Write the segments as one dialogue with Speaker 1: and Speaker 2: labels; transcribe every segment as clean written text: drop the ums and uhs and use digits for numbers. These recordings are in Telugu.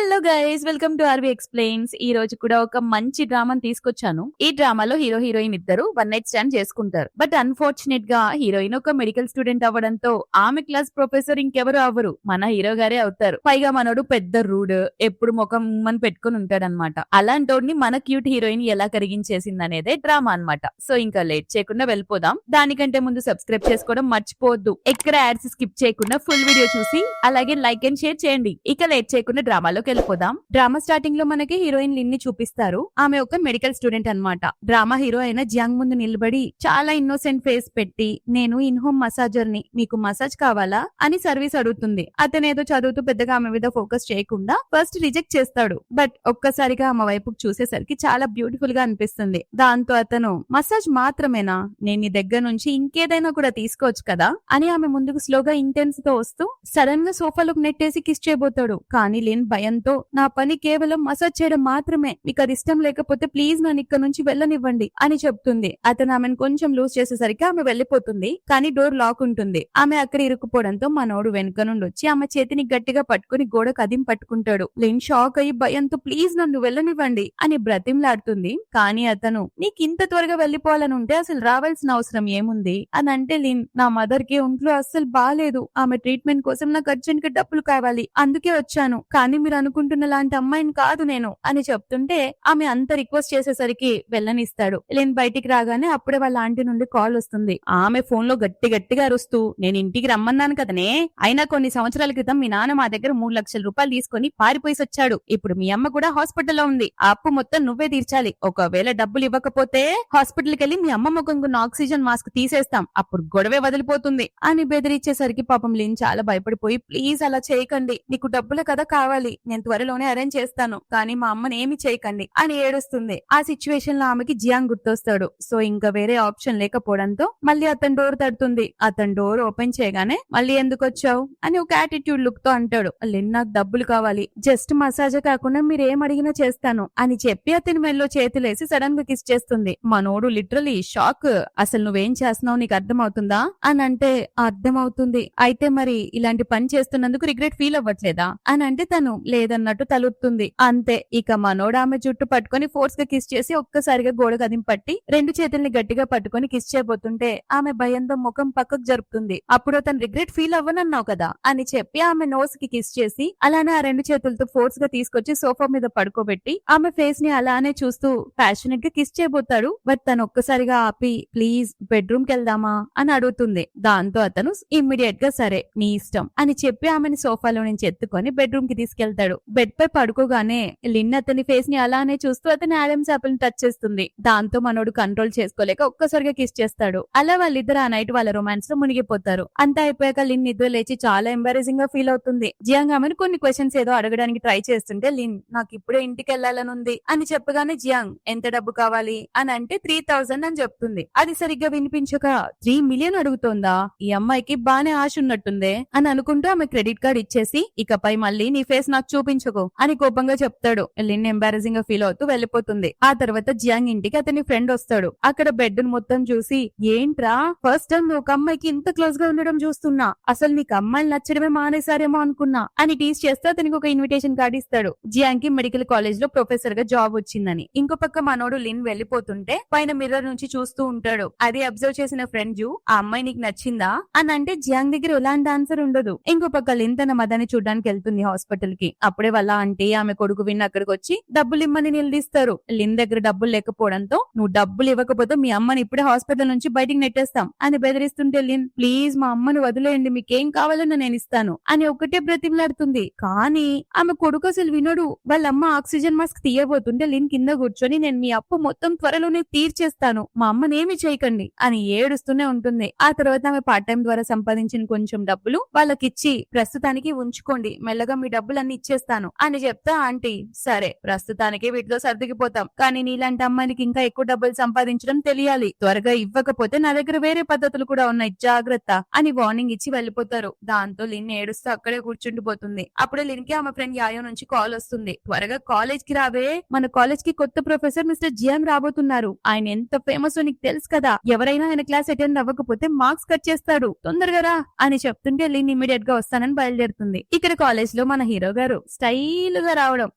Speaker 1: Hello guys, welcome to RV explains. ఈ రోజు కూడా ఒక మంచి డ్రామాని తీసుకొచ్చాను. ఈ డ్రామాలో హీరో హీరోయిన్ ఇద్దరు వన్ నైట్ స్టాండ్ చేసుకుంటారు. బట్ అన్ఫార్చునేట్ గా హీరోయిన్ ఒక మెడికల్ స్టూడెంట్ అవ్వడంతో ఆమె క్లాస్ ప్రొఫెసర్ ఇంకెవరు అవ్వరు, మన హీరో గారే అవుతారు. పైగా మనోడు పెద్ద రూడ్, ఎప్పుడు ముఖం అని పెట్టుకుని ఉంటాడనమాట. అలాంటోడిని మన క్యూట్ హీరోయిన్ ఎలా కరిగించేసింది అనేదే డ్రామా అన్నమాట. సో ఇంకా లేట్ చేయకుండా వెళ్ళిపోదాం. దానికంటే ముందు సబ్స్క్రైబ్ చేసుకోవడం మర్చిపోవద్దు. ఎక్కడ యాడ్స్ స్కిప్ చేయకుండా ఫుల్ వీడియో చూసి అలాగే లైక్ అండ్ షేర్ చేయండి. ఇక లేట్ చేయకుండా డ్రామాలోకి వెళ్ళిపోదాం. డ్రామా స్టార్టింగ్ లో మనకి హీరోయిన్ లిన్ ని చూపిస్తారు. ఆమె ఒక మెడికల్ స్టూడెంట్ అన్నమాట. డ్రామా హీరో అయిన జియాంగ్ ముందు నిలబడి చాలా ఇన్నోసెంట్ ఫేస్ పెట్టి, నేను ఇన్ హోమ్ మసాజర్ ని, మీకు మసాజ్ కావాలా అని సర్వీస్ అడుగుతుంది. అతను ఏదో చదువుతూ పెద్దగా ఆమె మీద ఫోకస్ చేయకుండా ఫస్ట్ రిజెక్ట్ చేస్తాడు. బట్ ఒక్కసారిగా ఆమె వైపుకు చూసేసరికి చాలా బ్యూటిఫుల్ గా అనిపిస్తుంది. దాంతో అతను, మసాజ్ మాత్రమేనా, నేను నీ దగ్గర నుంచి ఇంకేదైనా కూడా తీసుకోవచ్చు కదా అని ఆమె ముందుకు స్లోగా ఇంటెన్స్ తో వస్తూ సడన్ గా సోఫాలోకి నెట్టేసి కిస్ చేయబోతాడు. కానీ లిన్ భయంతో, నా పని కేవలం మసాజ్ చేయడం మాత్రమే, మీకు అది ఇష్టం లేకపోతే ప్లీజ్ నన్ను ఇక్కడ నుంచి వెళ్ళనివ్వండి అని చెప్తుంది. అతను ఆమెను కొంచెం లూజ్ చేసేసరికి ఆమె వెళ్లిపోతుంది. కానీ డోర్ లాక్ ఉంటుంది. ఆమె అక్కడ ఇరుక్కుపోవడంతో మనోడు వెనుక నుండి వచ్చి ఆమె చేతిని గట్టిగా పట్టుకుని గోడ కదిం పట్టుకుంటాడు. లిన్ షాక్ అయ్యి భయంతో, ప్లీజ్ నన్ను వెళ్ళనివ్వండి అని బ్రతిమలాడుతుంది. కానీ అతను, నీకు ఇంత త్వరగా వెళ్లిపోవాలని ఉంటే అసలు రావాల్సిన అవసరం ఏముంది అని అంటే లిన్, నా మదర్ కి ఒంట్లో అస్సలు బాలేదు, ఆమె ట్రీట్మెంట్ కోసం నాకు అర్జెంట్ గా డబ్బులు కావాలి, అందుకే వచ్చాను, కానీ మీరు అనుకుంటున్న లాంటి అమ్మాయిని కాదు నేను అని చెప్తుంటే ఆమె అంత రిక్వెస్ట్ చేసేసరికి వెళ్ళనిస్తాడు. లిన్ బయటికి రాగానే అప్పుడే వాళ్ళ ఆంటీ నుండి కాల్ వస్తుంది. ఆమె ఫోన్ లో గట్టి గట్టిగా అరుస్తూ, నేను ఇంటికి రమ్మన్నాను కదనే, అయినా కొన్ని సంవత్సరాల క్రితం మీ నాన్న మా దగ్గర 3 లక్షల రూపాయలు తీసుకుని పారిపోయి వచ్చాడు. ఇప్పుడు మీ అమ్మ కూడా హాస్పిటల్లో ఉంది, ఆ అప్పు మొత్తం నువ్వే తీర్చాలి, ఒకవేళ డబ్బులు ఇవ్వకపోతే హాస్పిటల్ కి వెళ్లి మీ అమ్మ ముఖంకున్న ఆక్సిజన్ మాస్క్ తీసేస్తాం, అప్పుడు గొడవే వదిలిపోతుంది అని బెదిరించేసరికి పాపం లిన్ చాలా భయపడిపోయి, ప్లీజ్ అలా చేయకండి, నీకు డబ్బులే కదా కావాలి, నేను త్వరలోనే అరేంజ్ చేస్తాను, కానీ మా అమ్మని ఏమి చేయకండి అని ఏడుస్తుంది. ఆ సిచ్యువేషన్ లో ఆమెకి జియాంగ్ గుర్తొస్తాడు. సో ఇంకా వేరే ఆప్షన్ లేకపోవడంతో మళ్ళీ అతను డోర్ తడుతుంది. అతను డోర్ ఓపెన్ చేయగానే, మళ్ళీ ఎందుకు వచ్చావు అని ఒక యాటిట్యూడ్ లుక్ తో అంటాడు. లిన్, నాకు డబ్బులు కావాలి, జస్ట్ మసాజే కాకుండా మీరు ఏం అడిగినా చేస్తాను అని చెప్పి అతని మెల్లో చేతులేసి సడన్ గా కిస్ చేస్తుంది. మనోడు లిటరలీ షాక్. అసలు నువ్వేం చేస్తున్నావు, నీకు అర్థం అవుతుందా అని అంటే, అర్థం అవుతుంది, అయితే మరి ఇలాంటి పని చేస్తున్నందుకు రిగ్రెట్ ఫీల్ అవ్వట్లేదా అని అంటే తను లేదన్నట్టు తలుపుతుంది. అంతే, ఇక మనోడు ఆమె జుట్టు పట్టుకొని ఫోర్స్ గా కిస్ చేసి ఒక్కసారిగా గోడ కదిం పట్టి 2 చేతుల్ని గట్టిగా పట్టుకొని కిస్ చేయబోతుంటే ఆమె భయంతో ముఖం పక్కకు జరుపుతుంది. అప్పుడు తను రిగ్రెట్ ఫీల్ అవ్వనన్నావు కదా అని చెప్పి ఆమె నోస్ కి కిస్ చేసి అలానే ఆ 2 చేతులతో ఫోర్స్ గా తీసుకొచ్చి సోఫా మీద పడుకోబెట్టి ఆమె ఫేస్ ని అలానే చూస్తూ ప్యాషనేట్ గా కిస్ చేయబోతాడు. బట్ తను ఒక్కసారిగా ఆపి, ప్లీజ్ బెడ్రూమ్ కి వెళ్దామా అని అడుగుతుంది. దాంతో అతను ఇమ్మీడియట్ గా సరే నీ ఇష్టం అని చెప్పి ఆమెని సోఫాలో నుంచి ఎత్తుకొని బెడ్రూమ్ కి తీసుకెళ్తాడు. బెడ్ పై పడుకోగానే లిన్ అతని ఫేస్ ని అలానే చూస్తూ అతని ఆడమ్స్ యాపిల్ ని టచ్ చేస్తుంది. దాంతో మనోడు కంట్రోల్ చేసుకోలేక ఒక్కసారిగా కిస్ చేస్తాడు. అలా వాళ్ళిద్దరు ఆ నైట్ వాళ్ళ రొమాన్స్ లో మునిగిపోతారు. అంతా అయిపోయాక లిన్ నిద్ర లేచి చాలా ఎంబారెసింగ్ గా ఫీల్ అవుతుంది. జియాంగ్ ఆమెను కొన్ని క్వశ్చన్స్ ఏదో అడగడానికి ట్రై చేస్తుంటే లిన్, నాకు ఇప్పుడే ఇంటికి వెళ్లాలని ఉంది అని చెప్పగానే జియాంగ్, ఎంత డబ్బు కావాలి అని అంటే 3000 అని చెప్తుంది. అది సరిగ్గా వినిపించక 3 మిలియన్ అడుగుతోందా, ఈ అమ్మాయికి బానే ఆశ ఉన్నట్టుందే అని అనుకుంటూ ఆమె క్రెడిట్ కార్డ్ ఇచ్చేసి, ఇకపై మళ్ళీ నీ ఫేస్ నాకు చూపించకు అని కోపంగా చెప్తాడు. లిన్ ఎంబారసింగ్ గా ఫీల్ అవుతూ వెళ్లిపోతుంది. ఆ తర్వాత జియాంగ్ ఇంటికి అతని ఫ్రెండ్ వస్తాడు. అక్కడ బెడ్ మొత్తం చూసి, ఏంట్రా ఫస్ట్ టైం ఒక అమ్మాయికి ఇంత క్లోజ్ గా ఉండడం చూస్తున్నా, అసలు నీకు అమ్మాయిలు నచ్చడమే మానేసారేమో అనుకున్నా అని టీస్ చేస్తే అతనికి ఒక ఇన్విటేషన్ కార్డ్ ఇస్తాడు. జియాంగ్ కి మెడికల్ కాలేజ్ లో ప్రొఫెసర్ గా జాబ్ వచ్చిందని. ఇంకో పక్క మనోడు లిన్ వెళ్లిపోతుంటే పైన మిర్రర్ నుంచి చూస్తూ ఉంటాడు. అది అబ్జర్వ్ చేసిన ఫ్రెండ్ జూ, ఆ అమ్మాయి నీకు నచ్చిందా అని అంటే జియాంగ్ దగ్గర ఎలాంటి ఆన్సర్ ఉండదు. ఇంకో పక్క లిన్ తన మదని చూడడానికి వెళ్తుంది హాస్పిటల్ కి. అప్పుడే వాళ్ళ ఆంటీ ఆమె కొడుకు విన్ అక్కడికి వచ్చి డబ్బులు ఇమ్మని నిలదీస్తారు. లిన్ దగ్గర డబ్బులు లేకపోవడంతో, నువ్వు డబ్బులు ఇవ్వకపోతే మీ అమ్మని ఇప్పుడే హాస్పిటల్ నుంచి బయటికి నెట్టేస్తాం అని బెదిరిస్తుంటే లిన్, ప్లీజ్ మా అమ్మను వదిలేయండి, మీకేం కావాలన్నా నేను ఇస్తాను అని ఒకటే బ్రతిమలాడుతుంది. కానీ ఆమె కొడుకు అసలు వినడు. వాళ్ళ అమ్మ ఆక్సిజన్ మాస్క్ తీయబోతుంటే లిన్ కింద కూర్చొని, నేను మీ అప్పు మొత్తం త్వరలోనే తీర్చేస్తాను, మా అమ్మనేమి చేయకండి అని ఏడుస్తూనే ఉంటుంది. ఆ తర్వాత ఆమె పార్ట్ టైం ద్వారా సంపాదించిన కొంచెం డబ్బులు వాళ్ళకిచ్చి, ప్రస్తుతానికి ఉంచుకోండి, మెల్లగా మీ డబ్బులన్నీ ఇచ్చేస్తాను అని చెప్తా ఆంటీ, సరే ప్రస్తుతానికి వీటిలో సర్దుకుపోతాం, కానీ నీలాంటి అమ్మాయికి ఇంకా ఎక్కువ డబ్బులు సంపాదించడం తెలియాలి, త్వరగా ఇవ్వకపోతే నా దగ్గర వేరే పద్ధతులు కూడా ఉన్నాయి, జాగ్రత్త అని వార్నింగ్ ఇచ్చి వెళ్లిపోతారు. దాంతో లిన్ ఏడుస్తూ అక్కడే కూర్చుండిపోతుంది. అప్పుడే లిన్ కి ఆమె ఫ్రెండ్ యాయో నుంచి కాల్ వస్తుంది. త్వరగా కాలేజ్ కి రావే, మన కాలేజ్ కి కొత్త ప్రొఫెసర్ మిస్టర్ జియాంగ్ రాబోతున్నారు, ఆయన ఎంత ఫేమస్ నీకు తెలుసు కదా, ఎవరైనా ఆయన క్లాస్ అటెండ్ అవ్వకపోతే మార్క్స్ కట్ చేస్తాడు, తొందరగా రా అని చెప్తుంటే లిన్ ఇమీడియట్ గా వస్తానని బయలుదేరుతుంది. ఇక్కడ కాలేజ్ లో మన హీరో గారు స్టైల్ గా రావడం.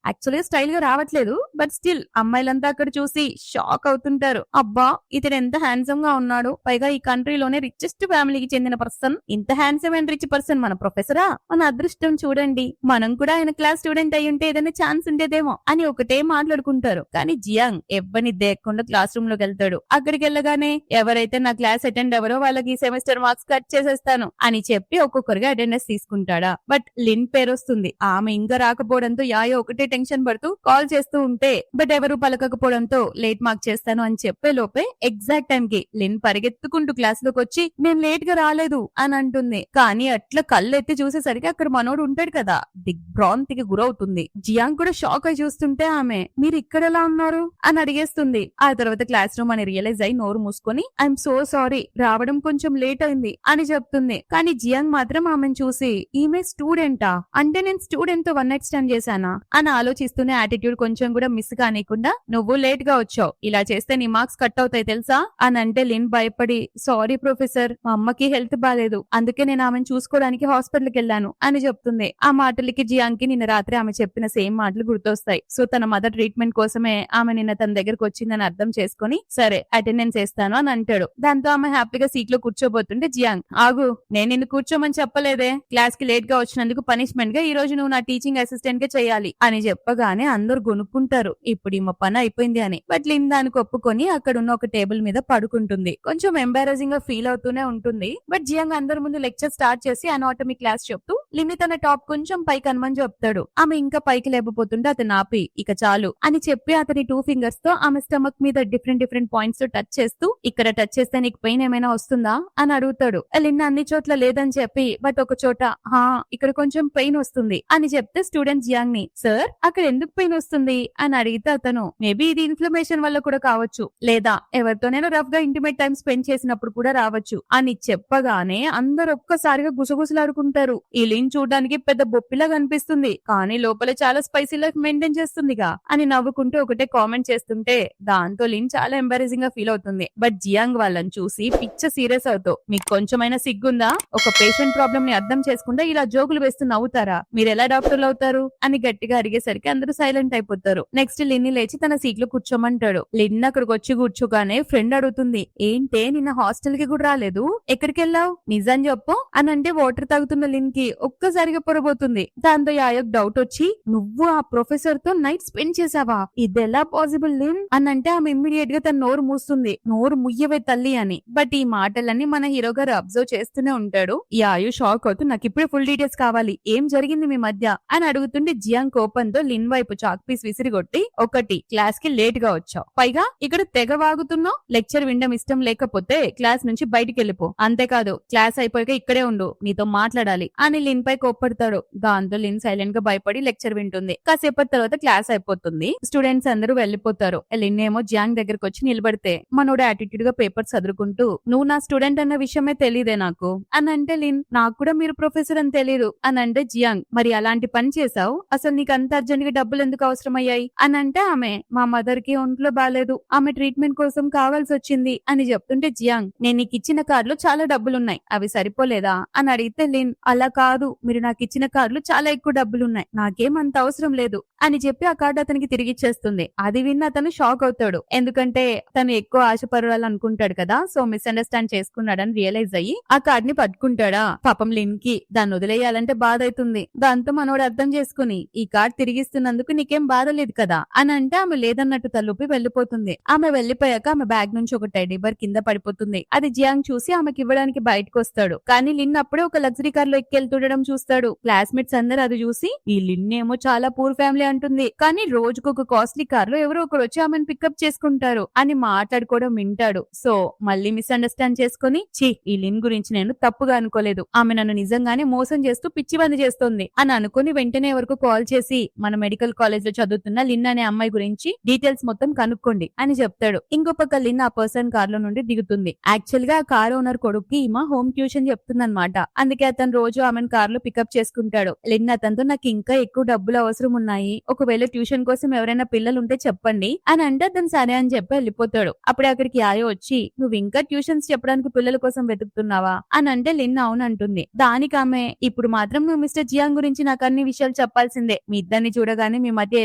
Speaker 1: యాక్చువల్గా స్టైల్ గా రావట్లేదు, బట్ స్టిల్ అమ్మాయిలంతా అక్కడ చూసి షాక్ అవుతుంటారు. అబ్బా, ఇతను ఎంత హ్యాండ్సమ్ గా ఉన్నాడు, పైగా ఈ కంట్రీలోనే రిచెస్ట్ ఫ్యామిలీకి చెందిన పర్సన్, ఇంత హ్యాండ్సమ్ అండ్ రిచ్ పర్సన్ మన ప్రొఫెసరా, మన అదృష్టం చూడండి, మనం కూడా ఆయన క్లాస్ స్టూడెంట్ అయి ఉంటే ఏదైనా ఛాన్స్ ఉండేదేమో అని ఒకటే మాట్లాడుకుంటారు. కానీ జియాంగ్ ఎవ్వని దేక్కుండా క్లాస్ రూమ్ లోకి వెళ్తాడు. అక్కడికి వెళ్ళగానే ఎవరైతే నా క్లాస్ అటెండ్ ఎవరో వాళ్ళకి ఈ సెమిస్టర్ మార్క్స్ కట్ చేసేస్తాను అని చెప్పి ఒక్కొక్కరుగా అటెండెన్స్ తీసుకుంటాడా. బట్ లిన్ పేరు వస్తుంది. ఆమె ఇంకా రాకపోవడంతో యాయో ఒకటే టెన్షన్ పడుతూ కాల్ చేస్తూ ఉంటే బట్ ఎవరు పలకకపోవడంతో లేట్ మార్క్ చేస్తాను అని చెప్పే లోపే ఎగ్జాక్ట్ టైం కి లిన్ పరిగెత్తుకుంటూ క్లాస్ లోకి వచ్చి నేను లేట్ గా రాలేదు అని అంటుంది. కానీ అట్లా కళ్ళు ఎత్తి చూసేసరికి అక్కడ మనోడు ఉంటాడు కదా, దిగ్భ్రాంతికి గురవుతుంది. జియాంగ్ కూడా షాక్ అయి చూస్తుంటే ఆమె మీరు ఇక్కడ ఎలా ఉన్నారు అని అడిగేస్తుంది. ఆ తర్వాత క్లాస్ రూమ్ అని రియలైజ్ అయి నోరు మూసుకొని ఐఎమ్ సో సారీ, రావడం కొంచెం లేట్ అయింది అని చెప్తుంది. కానీ జియాంగ్ మాత్రం ఆమెను చూసి ఈమె స్టూడెంటా, అంటే నేను స్టూడెంట్ తో వన్ నైట్ స్టాండ్ చేశానా అని ఆలోచిస్తూనే యాటిట్యూడ్ కొంచెం కూడా మిస్ కానీకుండా నువ్వు లేట్ గా వచ్చావు, ఇలా చేస్తే నీ మార్క్స్ కట్ అవుతాయి తెలుసా అని అంటే లిన్ భయపడి సారీ ప్రొఫెసర్, మా అమ్మకి హెల్త్ బాలేదు, అందుకే నేను ఆమెను చూసుకోవడానికి హాస్పిటల్ కి వెళ్ళాను అని చెప్తుంది. ఆ మాటలకి జియాంగ్ కి నిన్న రాత్రి ఆమె చెప్పిన సేమ్ మాటలు గుర్తొస్తాయి. సో తన మదర్ ట్రీట్మెంట్ కోసమే ఆమె నిన్న తన దగ్గరకు వచ్చిందని అర్థం చేసుకుని సరే అటెండెన్స్ వేస్తాను అని అంటాడు. దాంతో ఆమె హ్యాపీగా సీట్ లో కూర్చోబోతుంటే జియాంగ్ ఆగు, నేను నిన్ను కూర్చోమని చెప్పలేదే, క్లాస్ కి లేట్ గా వచ్చినందుకు పనిష్మెంట్ గా ఈ రోజు నువ్వు నా టీచింగ్ అసిస్టెంట్ గా చేయాలి అని చెప్పగానే అందరూ గొనుక్కుంటారు ఇప్పుడు ఈమె పని అయిపోయింది అని. బట్ లిన్ దానికి ఒప్పుకొని అక్కడ ఉన్న ఒక టేబుల్ మీద పడుకుంటుంది. కొంచెం ఎంబారసింగ్ గా ఫీల్ అవుతూనే ఉంటుంది. బట్ జియాంగ్ అందరి ముందు లెక్చర్ స్టార్ట్ చేసి అనాటమీ క్లాస్ చెప్తూ లిన్ తన టాప్ కొంచెం పైకి అనమని చెప్తాడు. ఆమె ఇంకా పైకి లేకపోతుంటే అతను ఆపి ఇక చాలు అని చెప్పి అతని 2 ఫింగర్స్ తో ఆమె స్టమక్ మీద డిఫరెంట్ పాయింట్స్ తో టచ్ చేస్తూ ఇక్కడ టచ్ చేస్తే నీకు పెయిన్ ఏమైనా వస్తుందా అని అడుగుతాడు. లిన్ అన్ని చోట్ల లేదని చెప్పి బట్ ఒక చోట హా ఇక్కడ కొంచెం పెయిన్ వస్తుంది అని చెప్తే స్టూడెంట్ జియాంగ్ ని సార్ అక్కడ ఎందుకు పెయిన్ వస్తుంది అని అడిగితే అతను మేబీ ఇది ఇన్ఫ్లమేషన్ వల్ల కూడా కావచ్చు, లేదా ఎవరితోనైనా రఫ్ గా ఇంటిమేట్ టైం స్పెండ్ చేసినప్పుడు కూడా రావచ్చు అని చెప్పగానే అందరు ఒక్కసారిగా గుసగుసలాడుకుంటారు. ఈ లిన్ చూడడానికి పెద్ద బొప్పిలా కనిపిస్తుంది, కానీ లోపల చాలా స్పైసీ లైఫ్ మెయింటైన్ చేస్తుందిగా అని నవ్వుకుంటూ ఒకటే కామెంట్ చేస్తుంటే దాంతో లిన్ చాలా ఎంబారసింగ్ గా ఫీల్ అవుతుంది. బట్ జియాంగ్ వాళ్ళని చూసి పిచ్చ సీరియస్ అవుతావు, మీకు కొంచెమైనా సిగ్గుందా, ఒక పేషెంట్ ప్రాబ్లమ్ ని అర్థం చేసుకుంటే ఇలా జోకులు వేస్తూ నవ్వుతారా, మీరు ఎలా డాక్టర్లు అవుతారు అని గట్టిగా అడిగేసరికి అందరూ సైలెంట్ అయిపోతారు. నెక్స్ట్ లిన్ లేచి తన సీట్ లో కూర్చోమంటాడు. లిన్ అక్కడికి వచ్చి కూర్చోగానే ఫ్రెండ్ అడుగుతుంది ఏంటే నిన్న హాస్టల్ కి కూడా రాలేదు, ఎక్కడికి వెళ్ళావు నిజం చెప్పు అని అంటే వాటర్ తాగుతున్న లిన్ కి ఒక్కసారిగా పొరబోతుంది. దాంతో యాయక్ డౌట్ వచ్చి నువ్వు ఆ ప్రొఫెసర్ తో నైట్ స్పెండ్ చేసావా, ఇదెలా పాసిబుల్ లిన్ అని అంటే ఆమె ఇమ్మీడియట్ గా తన నోరు మూస్తుంది, నోరు ముయ్యవే తల్లి అని. బట్ ఈ మాటలన్నీ మన హీరో గారు అబ్జర్వ్ చేస్తూనే ఉంటాడు. యాయు షాక్ అవుతూ నాకు ఇప్పుడు ఫుల్ డీటెయిల్స్ కావాలి, ఏం జరిగింది మీ మధ్య అని అడుగుతుంటే జియాంగ్ కోపంతో లిన్ వైపు చాక్ పీస్ విసిరిగొట్టి ఒకటి క్లాస్ కి లేట్ గా వచ్చావు, పైగా ఇక్కడ తెగ వాగుతున్నావు, లెక్చర్ వినడం ఇష్టం లేకపోతే క్లాస్ నుంచి బయటికి వెళ్ళిపో, అంతేకాదు క్లాస్ అయిపోయాక ఇక్కడే ఉండు, నీతో మాట్లాడాలి అని లిన్ పై కోప్పడతాడు. దాంతో లిన్ సైలెంట్ గా భయపడి లెక్చర్ వింటుంది. కాసేపటి తర్వాత క్లాస్ అయిపోతుంది, స్టూడెంట్స్ అందరూ వెళ్లిపోతారు. లిన్ ఏమో జియాంగ్ దగ్గరకు వచ్చి నిలబడితే మనోడు యాటిట్యూడ్ గా పేపర్ చదువుకుంటూ నువ్వు నా స్టూడెంట్ అన్న విషయమే తెలీదే నాకు అని అంటే లిన్ నాకు కూడా మీరు ప్రొఫెసర్ అని తెలీదు అని అంటే జియాంగ్ మరి అలాంటి పని చేసావు, అసలు నీకు అంత అర్జెంట్ గా డబ్బులు ఎందుకు అవసరమయ్యాయి అని అంటే ఆమె మా మదర్ కి ఒంట్లో బాలేదు, ఆమె ట్రీట్మెంట్ కోసం కావాల్సి వచ్చింది అని చెప్తుంటే జియాంగ్ నేను నీకు ఇచ్చిన కార్డులో చాలా డబ్బులున్నాయి, అవి సరిపోలేదా అని అడిగితే లిన్ అలా కాదు, మీరు నాకు ఇచ్చిన కార్డులో చాలా ఎక్కువ డబ్బులున్నాయి, నాకేం అంత అవసరం లేదు అని చెప్పి ఆ కార్డు అతనికి తిరిగిచ్చేస్తుంది. అది విన్న అతను షాక్ అవుతాడు, ఎందుకంటే తను ఎక్కువ ఆశపడాలి అనుకుంటాడు కదా, సో మిస్అండర్స్టాండ్ చేసుకున్నాడని రియలైజ్ అయ్యి ఆ కార్డ్ ని పట్టుకుంటాడా. పాపం లిన్ కి దాన్ని వదిలేయాలంటే బాధ అవుతుంది. దాంతో మనోడు అర్థం చేసుకుని ఈ కార్డ్ తిరిగిస్తున్నందుకు నీకేం బాధ లేదు కదా అని అంటే ఆమె లేదన్నట్టు తలూపి వెళ్లిపోతుంది. ఆమె వెళ్లిపోయాక ఆమె బ్యాగ్ నుంచి ఒక టెడ్డీ బేర్ కింద పడిపోతుంది. అది జియాంగ్ చూసి ఆమెకి ఇవ్వడానికి బయటకు వస్తాడు. కానీ లిన్ అప్పుడే ఒక లగ్జరీ కార్ లో ఎక్కెళ్తుండడం చూస్తాడు. క్లాస్మేట్స్ అందరూ అది చూసి ఈ లిన్ ఏమో చాలా పూర్ ఫ్యామిలీ అంటుంది, కానీ రోజుకు ఒక కాస్ట్లీ కార్ లో ఎవరో ఒకరు వచ్చి ఆమెను పికప్ చేసుకుంటారు అని మాట్లాడుకోవడం వింటాడు. సో మళ్ళీ మిస్అండర్స్టాండ్ చేసుకుని ఛీ ఈ లిన్ గురించి నేను తప్పుగా అనుకోలేదు, ఆమె నన్ను నిజంగానే మోసం చేస్తూ పిచ్చిబంది చేస్తోంది అని అనుకుని వెంటనే వరకు కాల్ చేసి మన మెడికల్ కాలేజ్ లో చదువుతున్న లిన్ అనే అమ్మాయి గురించి డీటెయిల్స్ మొత్తం కనుక్కోండి అని చెప్తాడు. ఇంకో పక్క లిన్ ఆ పర్సన్ కార్ లో నుండి దిగుతుంది. యాక్చువల్ గా ఆ కార్ ఓనర్ కొడుక్కి ఈమె హోమ్ ట్యూషన్ చెప్తుందన్నమాట. అందుకే అతను రోజు ఆమెను కార్ లో పికప్ చేసుకుంటాడు. లిన్ అతనితో నాకు ఇంకా ఎక్కువ డబ్బులు అవసరం ఉన్నాయి, ఒకవేళ ట్యూషన్ కోసం ఎవరైనా పిల్లలు ఉంటే చెప్పండి అని అంటే అతను సరే అని చెప్పి వెళ్ళిపోతాడు. అప్పుడే అక్కడికి యాయో వచ్చి నువ్వు ఇంకా ట్యూషన్స్ చెప్పడానికి పిల్లల కోసం వెతుకుతున్నావా అని అంటే లిన్ అవునంటుంది. దానికి ఆమె ఇప్పుడు మాత్రం నువ్వు మిస్టర్ జియాంగ్ గురించి నాకు అన్ని విషయాలు విషయాలు చెప్పాల్సిందే. మీ ఇద్దరిని చూడగానే మీ మధ్య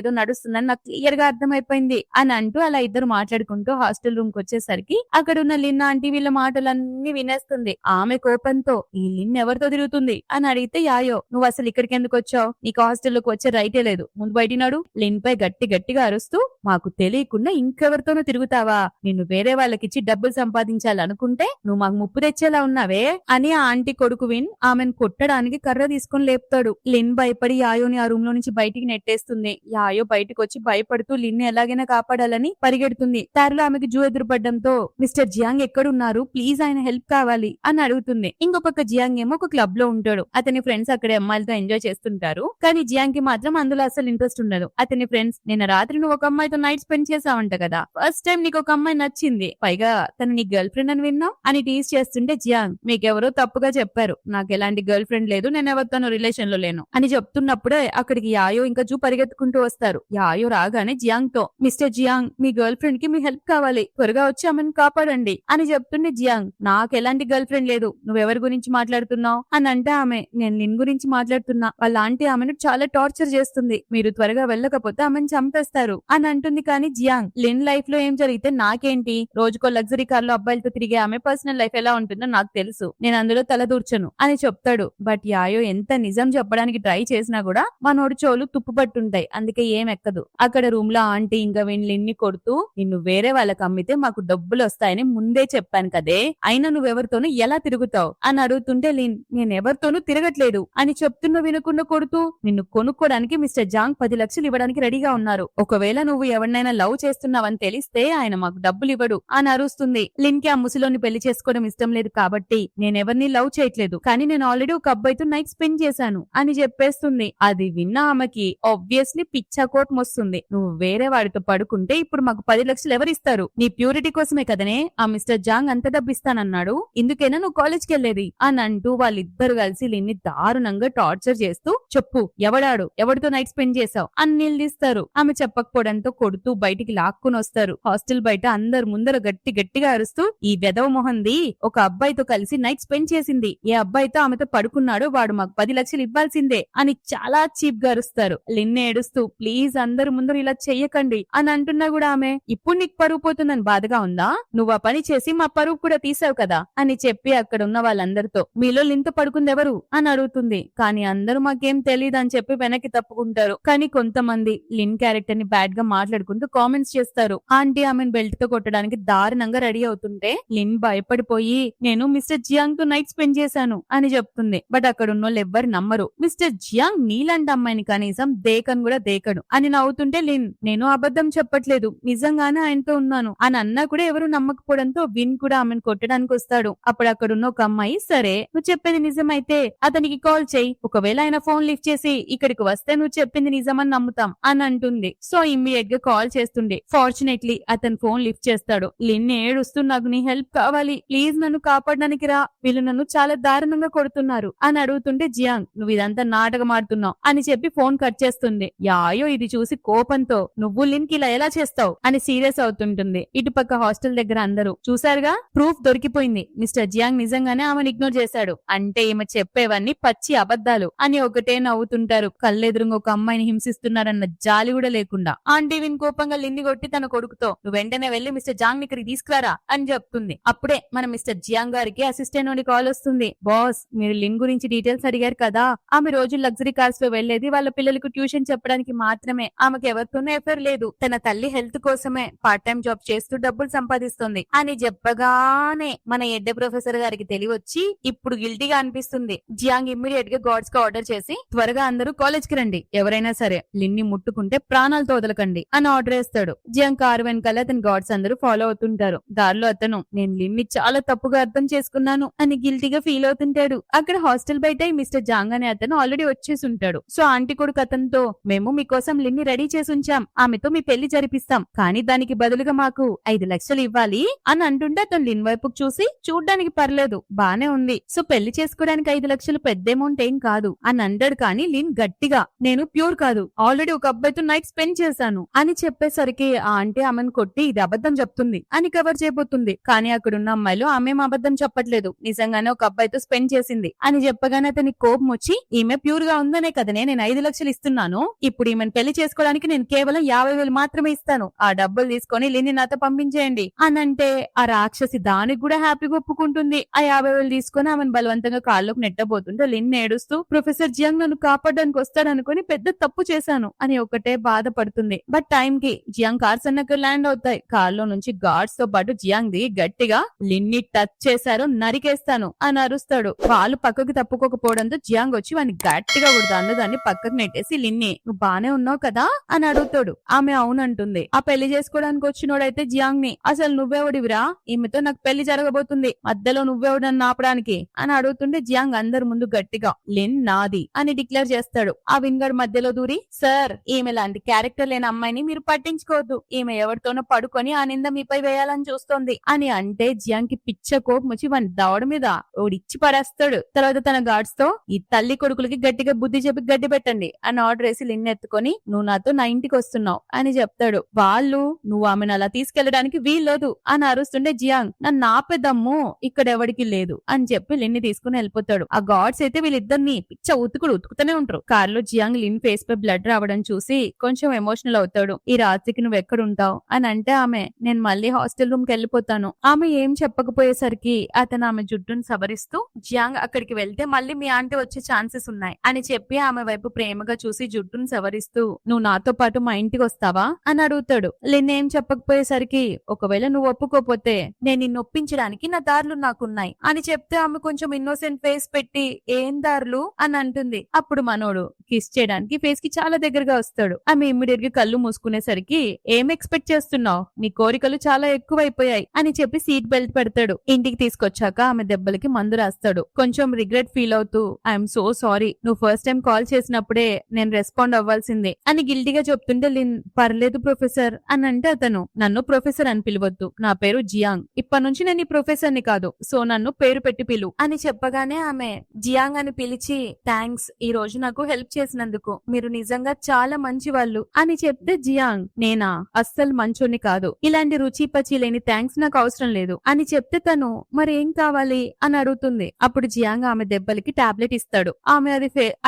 Speaker 1: ఏదో నడుస్తుందని నాకు క్లియర్ గా అర్థమైపోయింది అని అంటూ అలా ఇద్దరు మాట్లాడుకుంటూ హాస్టల్ రూమ్ కి వచ్చేసరికి అక్కడ ఉన్న లిన్ ఆంటీ వీళ్ళ మాటలన్నీ వినేస్తుంది. ఆమె కోపంతో ఈ లిన్ ఎవరితో తిరుగుతుంది అని అడిగితే యాయో నువ్వు అసలు ఇక్కడికి ఎందుకు వచ్చావు? నీకు హాస్టల్లోకి వచ్చే రైటే లేదు. ముందు బయటికి నడు. లిన్ పై గట్టిగా అరుస్తూ మాకు తెలియకుండా ఇంకెవరితోనూ తిరుగుతావా? నిన్ను వేరే వాళ్ళకిచ్చి డబ్బులు సంపాదించాలనుకుంటే నువ్వు మాకు ముప్పు తెచ్చేలా ఉన్నావే అని ఆ ఆంటీ కొడుకు విన్ ఆమెను కొట్టడానికి కర్ర తీసుకొని లేపుతాడు. లిన్ భయపడి యాయోని ఆ రూమ్ లో నుంచి బయటికి నెట్టేస్తుంది. యాయో బయటకు వచ్చి భయపడుతూ లిన్ ఎలాగైనా కాపాడాలని పరిగెడుతుంది. దారిలో ఆమెకు జూ ఎదురుపడడంతో మిస్టర్ జియాంగ్ ఎక్కడున్నారు, ప్లీజ్ ఆయన హెల్ప్ కావాలి అని అడుగుతుంది. ఇంకో పక్క జియాంగ్ ఏమో ఒక క్లబ్ లో ఉంటాడు. అతని ఫ్రెండ్స్ అక్కడే అమ్మాయిలతో ఎంజాయ్ చేస్తుంటారు. కానీ జియాంగ్ కి మాత్రం అందులో అసలు ఇంట్రెస్ట్ ఉండదు. అతని ఫ్రెండ్స్ నిన్న రాత్రి నువ్వు ఒక అమ్మాయితో నైట్ స్పెండ్ చేసావంట కదా, ఫస్ట్ టైం నీకు ఒక అమ్మాయి నచ్చింది, పైగా తను నీ గర్ల్ ఫ్రెండ్ అని విన్నావు అని టీజ్ చేస్తుంటే జియాంగ్ మీకెవరో తప్పుగా చెప్పారు, నాకు ఎలాంటి గర్ల్ ఫ్రెండ్ లేదు, నేను ఎవరితోనూ రిలేషన్ లో లేను అని చెప్తున్నప్పుడే అక్కడికి యాయో ఇంకా జూ పరిగెత్తుకుంటూ వస్తారు. యాయో రాగానే జియాంగ్ తో మిస్టర్ జియాంగ్ మీ గర్ల్ ఫ్రెండ్ కి మీ హెల్ప్ కావాలి, త్వరగా వచ్చి ఆమెను కాపాడండి అని చెప్తుండే జియాంగ్ నాకు ఎలాంటి గర్ల్ ఫ్రెండ్ లేదు, నువ్వెవరి గురించి మాట్లాడుతున్నావు అని అంటే ఆమె నేను లిన్ గురించి మాట్లాడుతున్నా, వాళ్ళ ఆంటీ ఆమెను చాలా టార్చర్ చేస్తుంది, మీరు త్వరగా వెళ్ళకపోతే ఆమెను చంపేస్తారు అని అంటుంది. కానీ జియాంగ్ లిన్ లైఫ్ లో ఏం జరిగితే నాకేంటి, రోజుకో లగ్జరీ కార్ లో అబ్బాయిలతో తిరిగే ఆమె పర్సనల్ లైఫ్ ఎలా ఉంటుందో నాకు తెలుసు, నేను అందులో తలదూర్చను అని చెప్తాడు. బట్ యాయో ఎంత నిజం చెప్పడానికి ట్రై చేసినా కూడా మనోడి చోలు తుప్పు పట్టుంటాయి, అందుకే ఏం ఎక్కదు. అక్కడ రూమ్ లో ఆంటీ ఇంకా లిన్ ని కొడుతూ నిన్ను వేరే వాళ్ళకి అమ్మితే మాకు డబ్బులు వస్తాయని ముందే చెప్పాను కదే, అయినా నువ్వెవరితోనూ ఎలా తిరుగుతావు అని అడుగుతుంటే లిన్ నేనెవరితోనూ తిరగట్లేదు అని చెప్తున్నా వినకుండా కొడుతూ నిన్ను కొనుక్కోడానికి మిస్టర్ జాంగ్ 10 లక్షలు ఇవ్వడానికి రెడీగా ఉన్నారు, ఒకవేళ నువ్వు ఎవరినైనా లవ్ చేస్తున్నావని తెలిస్తే ఆయన మాకు డబ్బులు ఇవ్వడు అని అరుస్తుంది. లిన్ కి ఆ ముసిలోని పెళ్లి చేసుకోవడం ఇష్టం లేదు కాబట్టి నేనెవరిని లవ్ చేయట్లేదు, కానీ నేను ఆల్రెడీ ఒక అబ్బాయితో నైట్ స్పెండ్ చేశాను అని చెప్పేస్తుంది. అది విన్న ఆమెకి ఆబ్వియస్లీ పిచ్చా కోట్ మొస్తుంది. నువ్వు వేరే వాడితో పడుకుంటే ఇప్పుడు మాకు 10 లక్షలు ఎవరిస్తారు, నీ ప్యూరిటీ కోసమే కదనే ఆ మిస్టర్ జాంగ్ అంత డబ్బు ఇస్తానన్నాడు, ఇందుకేనా నువ్వు కాలేజ్కి వెళ్లేది అని అంటూ వాళ్ళిద్దరు కలిసి లిన్ ని దారుణంగా టార్చర్ చేస్తూ చెప్పు ఎవడాడు, ఎవరితో నైట్ స్పెండ్ చేసావు అని నిలదీస్తారు. ఆమె చెప్పకపోవడంతో కొడుతూ బయటికి లాక్కుని వస్తారు. హాస్టల్ బయట అందరు ముందర గట్టిగా అరుస్తూ ఈ వెదవ మొహంది ఒక అబ్బాయితో కలిసి నైట్ స్పెండ్ చేసింది, ఏ అబ్బాయితో ఆమెతో పడుకున్నాడో వాడు మాకు 10 లక్షలు ఇవ్వాల్సిందే అని చాలా చీప్ గా అరుస్తారు. లిన్ ఏడుస్తూ ప్లీజ్ అందరు ముందర ఇలా చెయ్యకండి అని అంటున్నా కూడా ఆమె ఇప్పుడు నీకు పరువు పోతుందని బాధగా ఉందా, నువ్వు ఆ పని చేసి మా పరువు కూడా తీసావు కదా అని చెప్పి అక్కడ ఉన్న వాళ్ళందరితో మీలో లిన్తో పడుకుంది ఎవరు అని అడుగుతుంది. కానీ అందరూ మాకేం తెలియదు అని చెప్పి వెనక్కి తప్పుకుంటారు. కానీ కొంతమంది లిన్ క్యారెక్టర్ ని బ్యాడ్ గా మాట్లాడుకుంటూ కామెంట్స్ చేస్తారు. ఆంటీ ఆమెను బెల్ట్ తో కొట్టడానికి దారుణంగా రెడీ అవుతుంటే లిన్ భయపడిపోయి నేను మిస్టర్ జియాంగ్ తో నైట్ స్పెండ్ చేశాను అని చెప్తుంది. బట్ అక్కడ ఉన్న వాళ్ళు ఎవ్వరు నమ్మరు. మిస్టర్ జియాంగ్ నీలాంటి అమ్మాయిని కనీసం దేకను కూడా దేకడు అని నవ్వుతుంటే లిన్ నేను అబద్ధం చెప్పట్లేదు, నిజంగానే ఆయనతో ఉన్నాను అని అన్నా కూడా ఎవరు నమ్మకపోవడంతో విన్ కూడా ఆమెను కొట్టడానికి వస్తాడు. అప్పుడు అక్కడ ఉన్న ఒక అమ్మాయి సరే నువ్వు చెప్పేది నిజమైతే అతనికి కాల్ చేయి, ఒకవేళ ఆయన ఫోన్ లిఫ్ట్ చేసి ఇక్కడికి వస్తే నువ్వు చెప్పింది నిజమని నమ్ముతాం అని అంటుంది. సో ఇమ్మీడియట్ గా కాల్ చేస్తుండే. ఫార్చునేట్లీ అతను ఫోన్ లిఫ్ట్ చేస్తాడు. లిన్ ఏడుస్తూ నాకు నీ హెల్ప్ కావాలి, ప్లీజ్ నన్ను కాపాడడానికి రా, వీళ్ళు నన్ను చాలా దారుణంగా కొడుతున్నారు అని అడుగుతుంటే జియాంగ్ నువ్వు ఇదంతా నాటకం ఆడుతున్నావు అని చెప్పి ఫోన్ కట్ చేస్తుంది. యాయో ఇది చూసి కోపంతో నువ్వు లిన్ కి ఇలా ఎలా చేస్తావు అని సీరియస్ అవుతుంటుంది. ఇటుపక్క హాస్టల్ దగ్గర అందరూ చూసారుగా ప్రూఫ్ దొరికిపోయింది, మిస్టర్ జియాంగ్ నిజంగానే ఆమెను ఇగ్నోర్ చేశాడు, అంటే ఈమె చెప్పేవన్నీ పచ్చి అబద్ధాలు అని ఒకటే నవ్వుతుంటారు. కళ్ళెదురుగా ఒక అమ్మాయిని హింసిస్తున్నారన్న జాలి కూడా లేకుండా. ఆంటీ విన్ కోపంగా లిన్ని కొట్టి తన కొడుకుతో నువ్వు వెంటనే వెళ్లి మిస్టర్ జాంగ్ ఇక్కడికి తీసుకురారా అని చెప్తుంది. అప్పుడే మన మిస్టర్ జియాంగ్ గారికి అసిస్టెంట్ నుండి కాల్ వస్తుంది. బాస్ మీరు లిన్ గురించి డీటెయిల్స్ అడిగారు కదా, ఆమె రోజు లగ్జరీ కార్స్ లో వెళ్లేది వాళ్ళ పిల్లలకు ట్యూషన్ చెప్పడానికి మాత్రమే, ఆమెకు ఎవరితోనూ ఎఫర్ లేదు, తన తల్లి హెల్త్ కోసమే పార్ట్ టైం జాబ్ చేస్తూ డబ్బులు సంపాదిస్తుంది అని చెప్పగానే మన ఎడ్డే ప్రొఫెసర్ గారికి తెలివచ్చి ఇప్పుడు గిల్టీగా అనిపిస్తుంది. జియాంగ్ ఇమ్మీడియట్ గా గార్డ్స్ కి ఆర్డర్ చేసి త్వరగా అందరూ కాలేజ్ కి రండి, ఎవరైనా సరే లిన్ని ముట్టుకుంటే ప్రాణాలతో వదలకండి అని ఆర్డర్ వేస్తాడు. జియాంగ్ కారు వెనకాల అతని గార్డ్స్ అందరూ ఫాలో అవుతుంటారు. దారిలో అతను నేను లిన్ని చాలా తప్పుగా అర్థం చేసుకున్నాను అని గిల్టీగా ఫీల్ అవుతుంటాడు. అక్కడ హాస్టల్ బయట మిస్టర్ జాంగ్ అనే అతను ఆల్రెడీ వచ్చేసి ఉంటాడు. సో ఆంటీ కొడుకు అతనితో మేము మీకోసం లిన్ని రెడీ చేసి ఉంచాం, ఆమెతో మీ పెళ్లి జరిపిస్తాం, కానీ దానికి బదులుగా మాకు 5 లక్షలు ఇవ్వాలి అని అంటుంటే అతను లిన్ వైపుకు చూసి చూడ్డానికి పర్లేదు బానే ఉంది, సో పెళ్లి చేసుకోవడానికి 5 లక్షలు పెద్ద అమౌంట్ ఏం కాదు అని అంటాడు. కానీ లిన్ గట్టిగా నేను ప్యూర్ కాదు, ఆల్రెడీ ఒక అబ్బాయితో నైట్ స్పెండ్ చేశాను అని చెప్పేసరికి ఆ ఆంటీ ఆమెను కొట్టి ఇది అబద్ధం చెప్తుంది అని కవర్ చేయబోతుంది. కానీ అక్కడున్న అమ్మాయిలు ఆమెం అబద్ధం చెప్పట్లేదు, నిజంగానే ఒక అబ్బాయితో స్పెండ్ చేసింది అని చెప్పగానే అతనికి కోపం వచ్చి ఈమె ప్యూర్ గా ఉందని మొన్ననే కదనే నేను 5 లక్షలు ఇస్తున్నాను. ఇప్పుడు ఈమెను పెళ్లి చేసుకోవడానికి నేను కేవలం 50,000 మాత్రమే ఇస్తాను. ఆ డబ్బులు తీసుకొని లిన్ని నాతో పంపించేయండి అనంటే ఆ రాక్షసి దానికి కూడా హ్యాపీగా ఒప్పుకుంటుంది. ఆ 50,000 తీసుకొని ఆమెను బలవంతంగా కాళ్ళలోకి నెట్టబోతుంటే లిన్ ఏడుస్తూ ప్రొఫెసర్ జియాంగ్ నన్ను కాపాడడానికి వస్తాడనుకుని పెద్ద తప్పు చేశాను అని ఒకటే బాధపడుతుంది. బట్ టైం కి జియాంగ్ కార్స్ అన్నక్కడ ల్యాండ్ అవుతాయి. కార్లో నుంచి గార్డ్స్ తో పాటు జియాంగ్ ది గట్టిగా లిన్ని టచ్ చేశారు, నరికేస్తాను అని అరుస్తాడు. వాళ్ళు పక్కకు తప్పుకోకపోవడంతో జియాంగ్ వచ్చి వాడిని గట్టిగా కొడతాను. దాన్ని పక్కకు నెట్టేసి లిన్ని నువ్వు బానే ఉన్నావు కదా అని అడుగుతాడు. ఆమె అవునంటుంది. ఆ పెళ్లి చేసుకోవడానికి వచ్చినోడైతే జియాంగ్ ని అసలు నువ్వెవడివిరా, ఈమెతో నాకు పెళ్లి జరగబోతుంది, మధ్యలో నువ్వెవడని ఆపడానికి అని అడుగుతుంటే జియాంగ్ అందరి ముందు గట్టిగా లిన్ నాది అని డిక్లేర్ చేస్తాడు. ఆ విన్గడ్ మధ్యలో దూరి సార్ ఈమె లాంటి క్యారెక్టర్ లేని అమ్మాయిని మీరు పట్టించుకోవద్దు, ఈమె ఎవరితోనో పడుకొని ఆ నింద మీపై వేయాలని చూస్తోంది అని అంటే జియాంగ్ కి పిచ్చ కోపం వచ్చి వాని దవడ మీద ఓడిచ్చి పడేస్తాడు. తర్వాత తన గార్డ్స్ తో ఈ తల్లి కొడుకులకి గట్టిగా బుద్ధి చెప్పి గడ్డి పెట్టండి అని ఆర్డర్ వేసి లిన్ ఎత్తుకొని నువ్వు నాతో నా ఇంటికి వస్తున్నావు అని చెప్తాడు. వాళ్ళు నువ్వు ఆమెను అలా తీసుకెళ్లడానికి వీల్లేదు అని అరుస్తుండే జియాంగ్ నన్ను ఆపేదమ్ము ఇక్కడ ఎవడికి లేదు అని చెప్పి లిన్ని తీసుకుని వెళ్ళిపోతాడు. ఆ గాడ్స్ అయితే వీళ్ళిద్దరిని పిచ్చ ఉతుకుతూనే ఉంటారు. కారులో జియాంగ్ లిన్ ఫేస్ పై బ్లడ్ రావడం చూసి కొంచెం ఎమోషనల్ అవుతాడు. ఈ రాత్రికి నువ్వు ఎక్కడుంటావు అని అంటే ఆమె నేను మళ్ళీ హాస్టల్ రూమ్ కి వెళ్ళిపోతాను. ఆమె ఏం చెప్పకపోయేసరికి అతను ఆమె జుట్టును సవరిస్తూ జియాంగ్ అక్కడికి వెళ్తే మళ్ళీ మీ ఆంటీ వచ్చే ఛాన్సెస్ ఉన్నాయి అని చెప్పి ఆమె వైపు ప్రేమగా చూసి జుట్టును సవరిస్తూ నువ్వు నాతో పాటు మా ఇంటికి వస్తావా అని అడుగుతాడు. లిన్ ఏం చెప్పకపోయేసరికి ఒకవేళ నువ్వు ఒప్పుకోపోతే నేను నిన్ను ఒప్పించడానికి నా దారులు నాకున్నాయి అని చెప్తే ఆమె కొంచెం ఇన్నోసెంట్ ఫేస్ పెట్టి ఏం దారులు అని అంటుంది. అప్పుడు మనోడు కిస్ చేయడానికి ఫేస్ కి చాలా దగ్గరగా వస్తాడు. ఆమె ఇమ్మీడియట్ గా కళ్ళు మూసుకునేసరికి ఏం ఎక్స్పెక్ట్ చేస్తున్నావు, నీ కోరికలు చాలా ఎక్కువైపోయాయి అని చెప్పి సీట్ బెల్ట్ పెడతాడు. ఇంటికి తీసుకొచ్చాక ఆమె దెబ్బలకి మందు రాస్తాడు. కొంచెం రిగ్రెట్ ఫీల్ అవుతూ ఐఎమ్ సో సారీ, నువ్వు ఫస్ట్ టైం కాల్ చేసినప్పుడే నేను రెస్పాండ్ అవ్వాల్సిందే అని గిల్టీగా చెప్తుంటే లిన్ పర్లేదు ప్రొఫెసర్ అని అంటే అతను నన్ను ప్రొఫెసర్ అని పిలవద్దు, నా పేరు జియాంగ్, ఇప్పటి నుంచి నేను ఈ ప్రొఫెసర్ ని కాదు, సో నన్ను పేరు పెట్టి పిలు అని చెప్పగానే ఆమె జియాంగ్ అని పిలిచి థ్యాంక్స్ ఈ రోజు నాకు హెల్ప్ చేసినందుకు, మీరు నిజంగా చాలా మంచి వాళ్ళు అని చెప్తే జియాంగ్ నేనా అస్సలు మంచోని కాదు, ఇలాంటి రుచి పచి లేని థ్యాంక్స్ నాకు అవసరం లేదు అని చెప్తే తను మరేం కావాలి అని అడుగుతుంది. అప్పుడు జియాంగ్ ఆమె దెబ్బలకి టాబ్లెట్ ఇస్తాడు. ఆమె